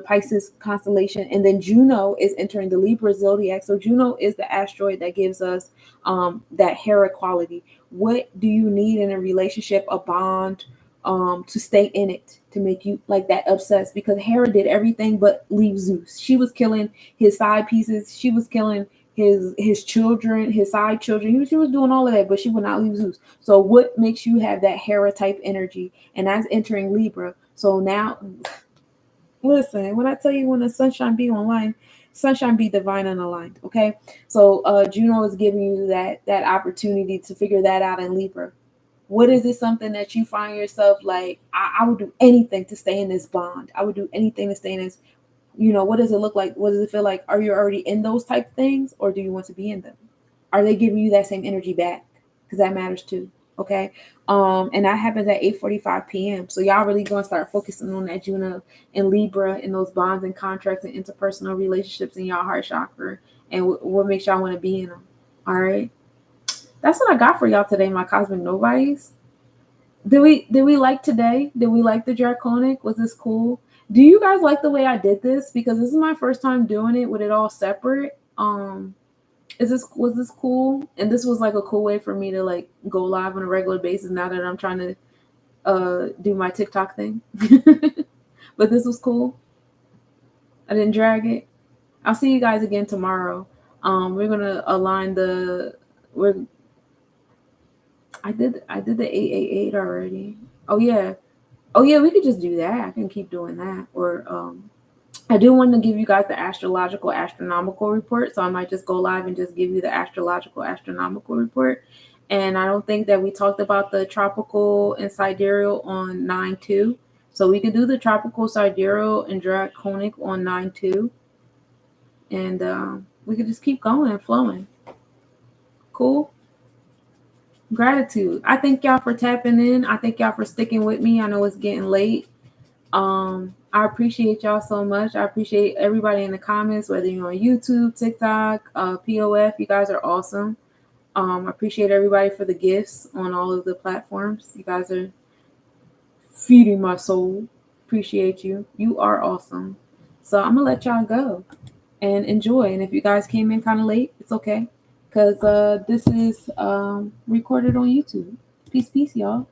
Pisces constellation, and then Juno is entering the Libra zodiac. So Juno is the asteroid that gives us that Hera quality. What do you need in a relationship, a bond, to stay in it, to make you like that obsessed? Because Hera did everything but leave Zeus. She was killing his side pieces. She was killing his children, his side children. She was doing all of that, but she would not leave Zeus. So what makes you have that Hera type energy? And that's entering Libra. So now, listen, when I tell you when the sunshine be online, sunshine be divine and aligned. Okay, so Juno is giving you that opportunity to figure that out in Libra. What is it, something that you find yourself like, I would do anything to stay in this bond. I would do anything to stay in this. What does it look like? What does it feel like? Are you already in those type of things, or do you want to be in them? Are they giving you that same energy back? Because that matters too. Okay. And that happens at 8:45 p.m. So y'all really gonna start focusing on that Juno and Libra and those bonds and contracts and interpersonal relationships in y'all heart chakra, and what makes y'all want to be in them. All right. That's what I got for y'all today, my cosmic nobodies. Did we like today? Did we like the Draconic? Was this cool? Do you guys like the way I did this? Because this is my first time doing it with it all separate. Was this cool? And this was like a cool way for me to like go live on a regular basis now that I'm trying to do my TikTok thing. But this was cool. I didn't drag it. I'll see you guys again tomorrow. We're gonna align the we're I did the 888 already. Oh yeah. Oh yeah, we could just do that. I can keep doing that. Or I do want to give you guys the astrological astronomical report, so I might just go live and just give you the astrological astronomical report. And I don't think that we talked about the tropical and sidereal on 9/2. So we could do the tropical, sidereal, and draconic on 9/2. And we could just keep going and flowing. Cool. Gratitude. I thank y'all for tapping in. I thank y'all for sticking with me. I know it's getting late. I appreciate y'all so much. I appreciate everybody in the comments, whether you're on YouTube, TikTok, POF. You guys are awesome. I appreciate everybody for the gifts on all of the platforms. You guys are feeding my soul. Appreciate you. You are awesome. So I'm gonna let y'all go and enjoy. And if you guys came in kind of late, it's okay, because this is recorded on YouTube. Peace, y'all.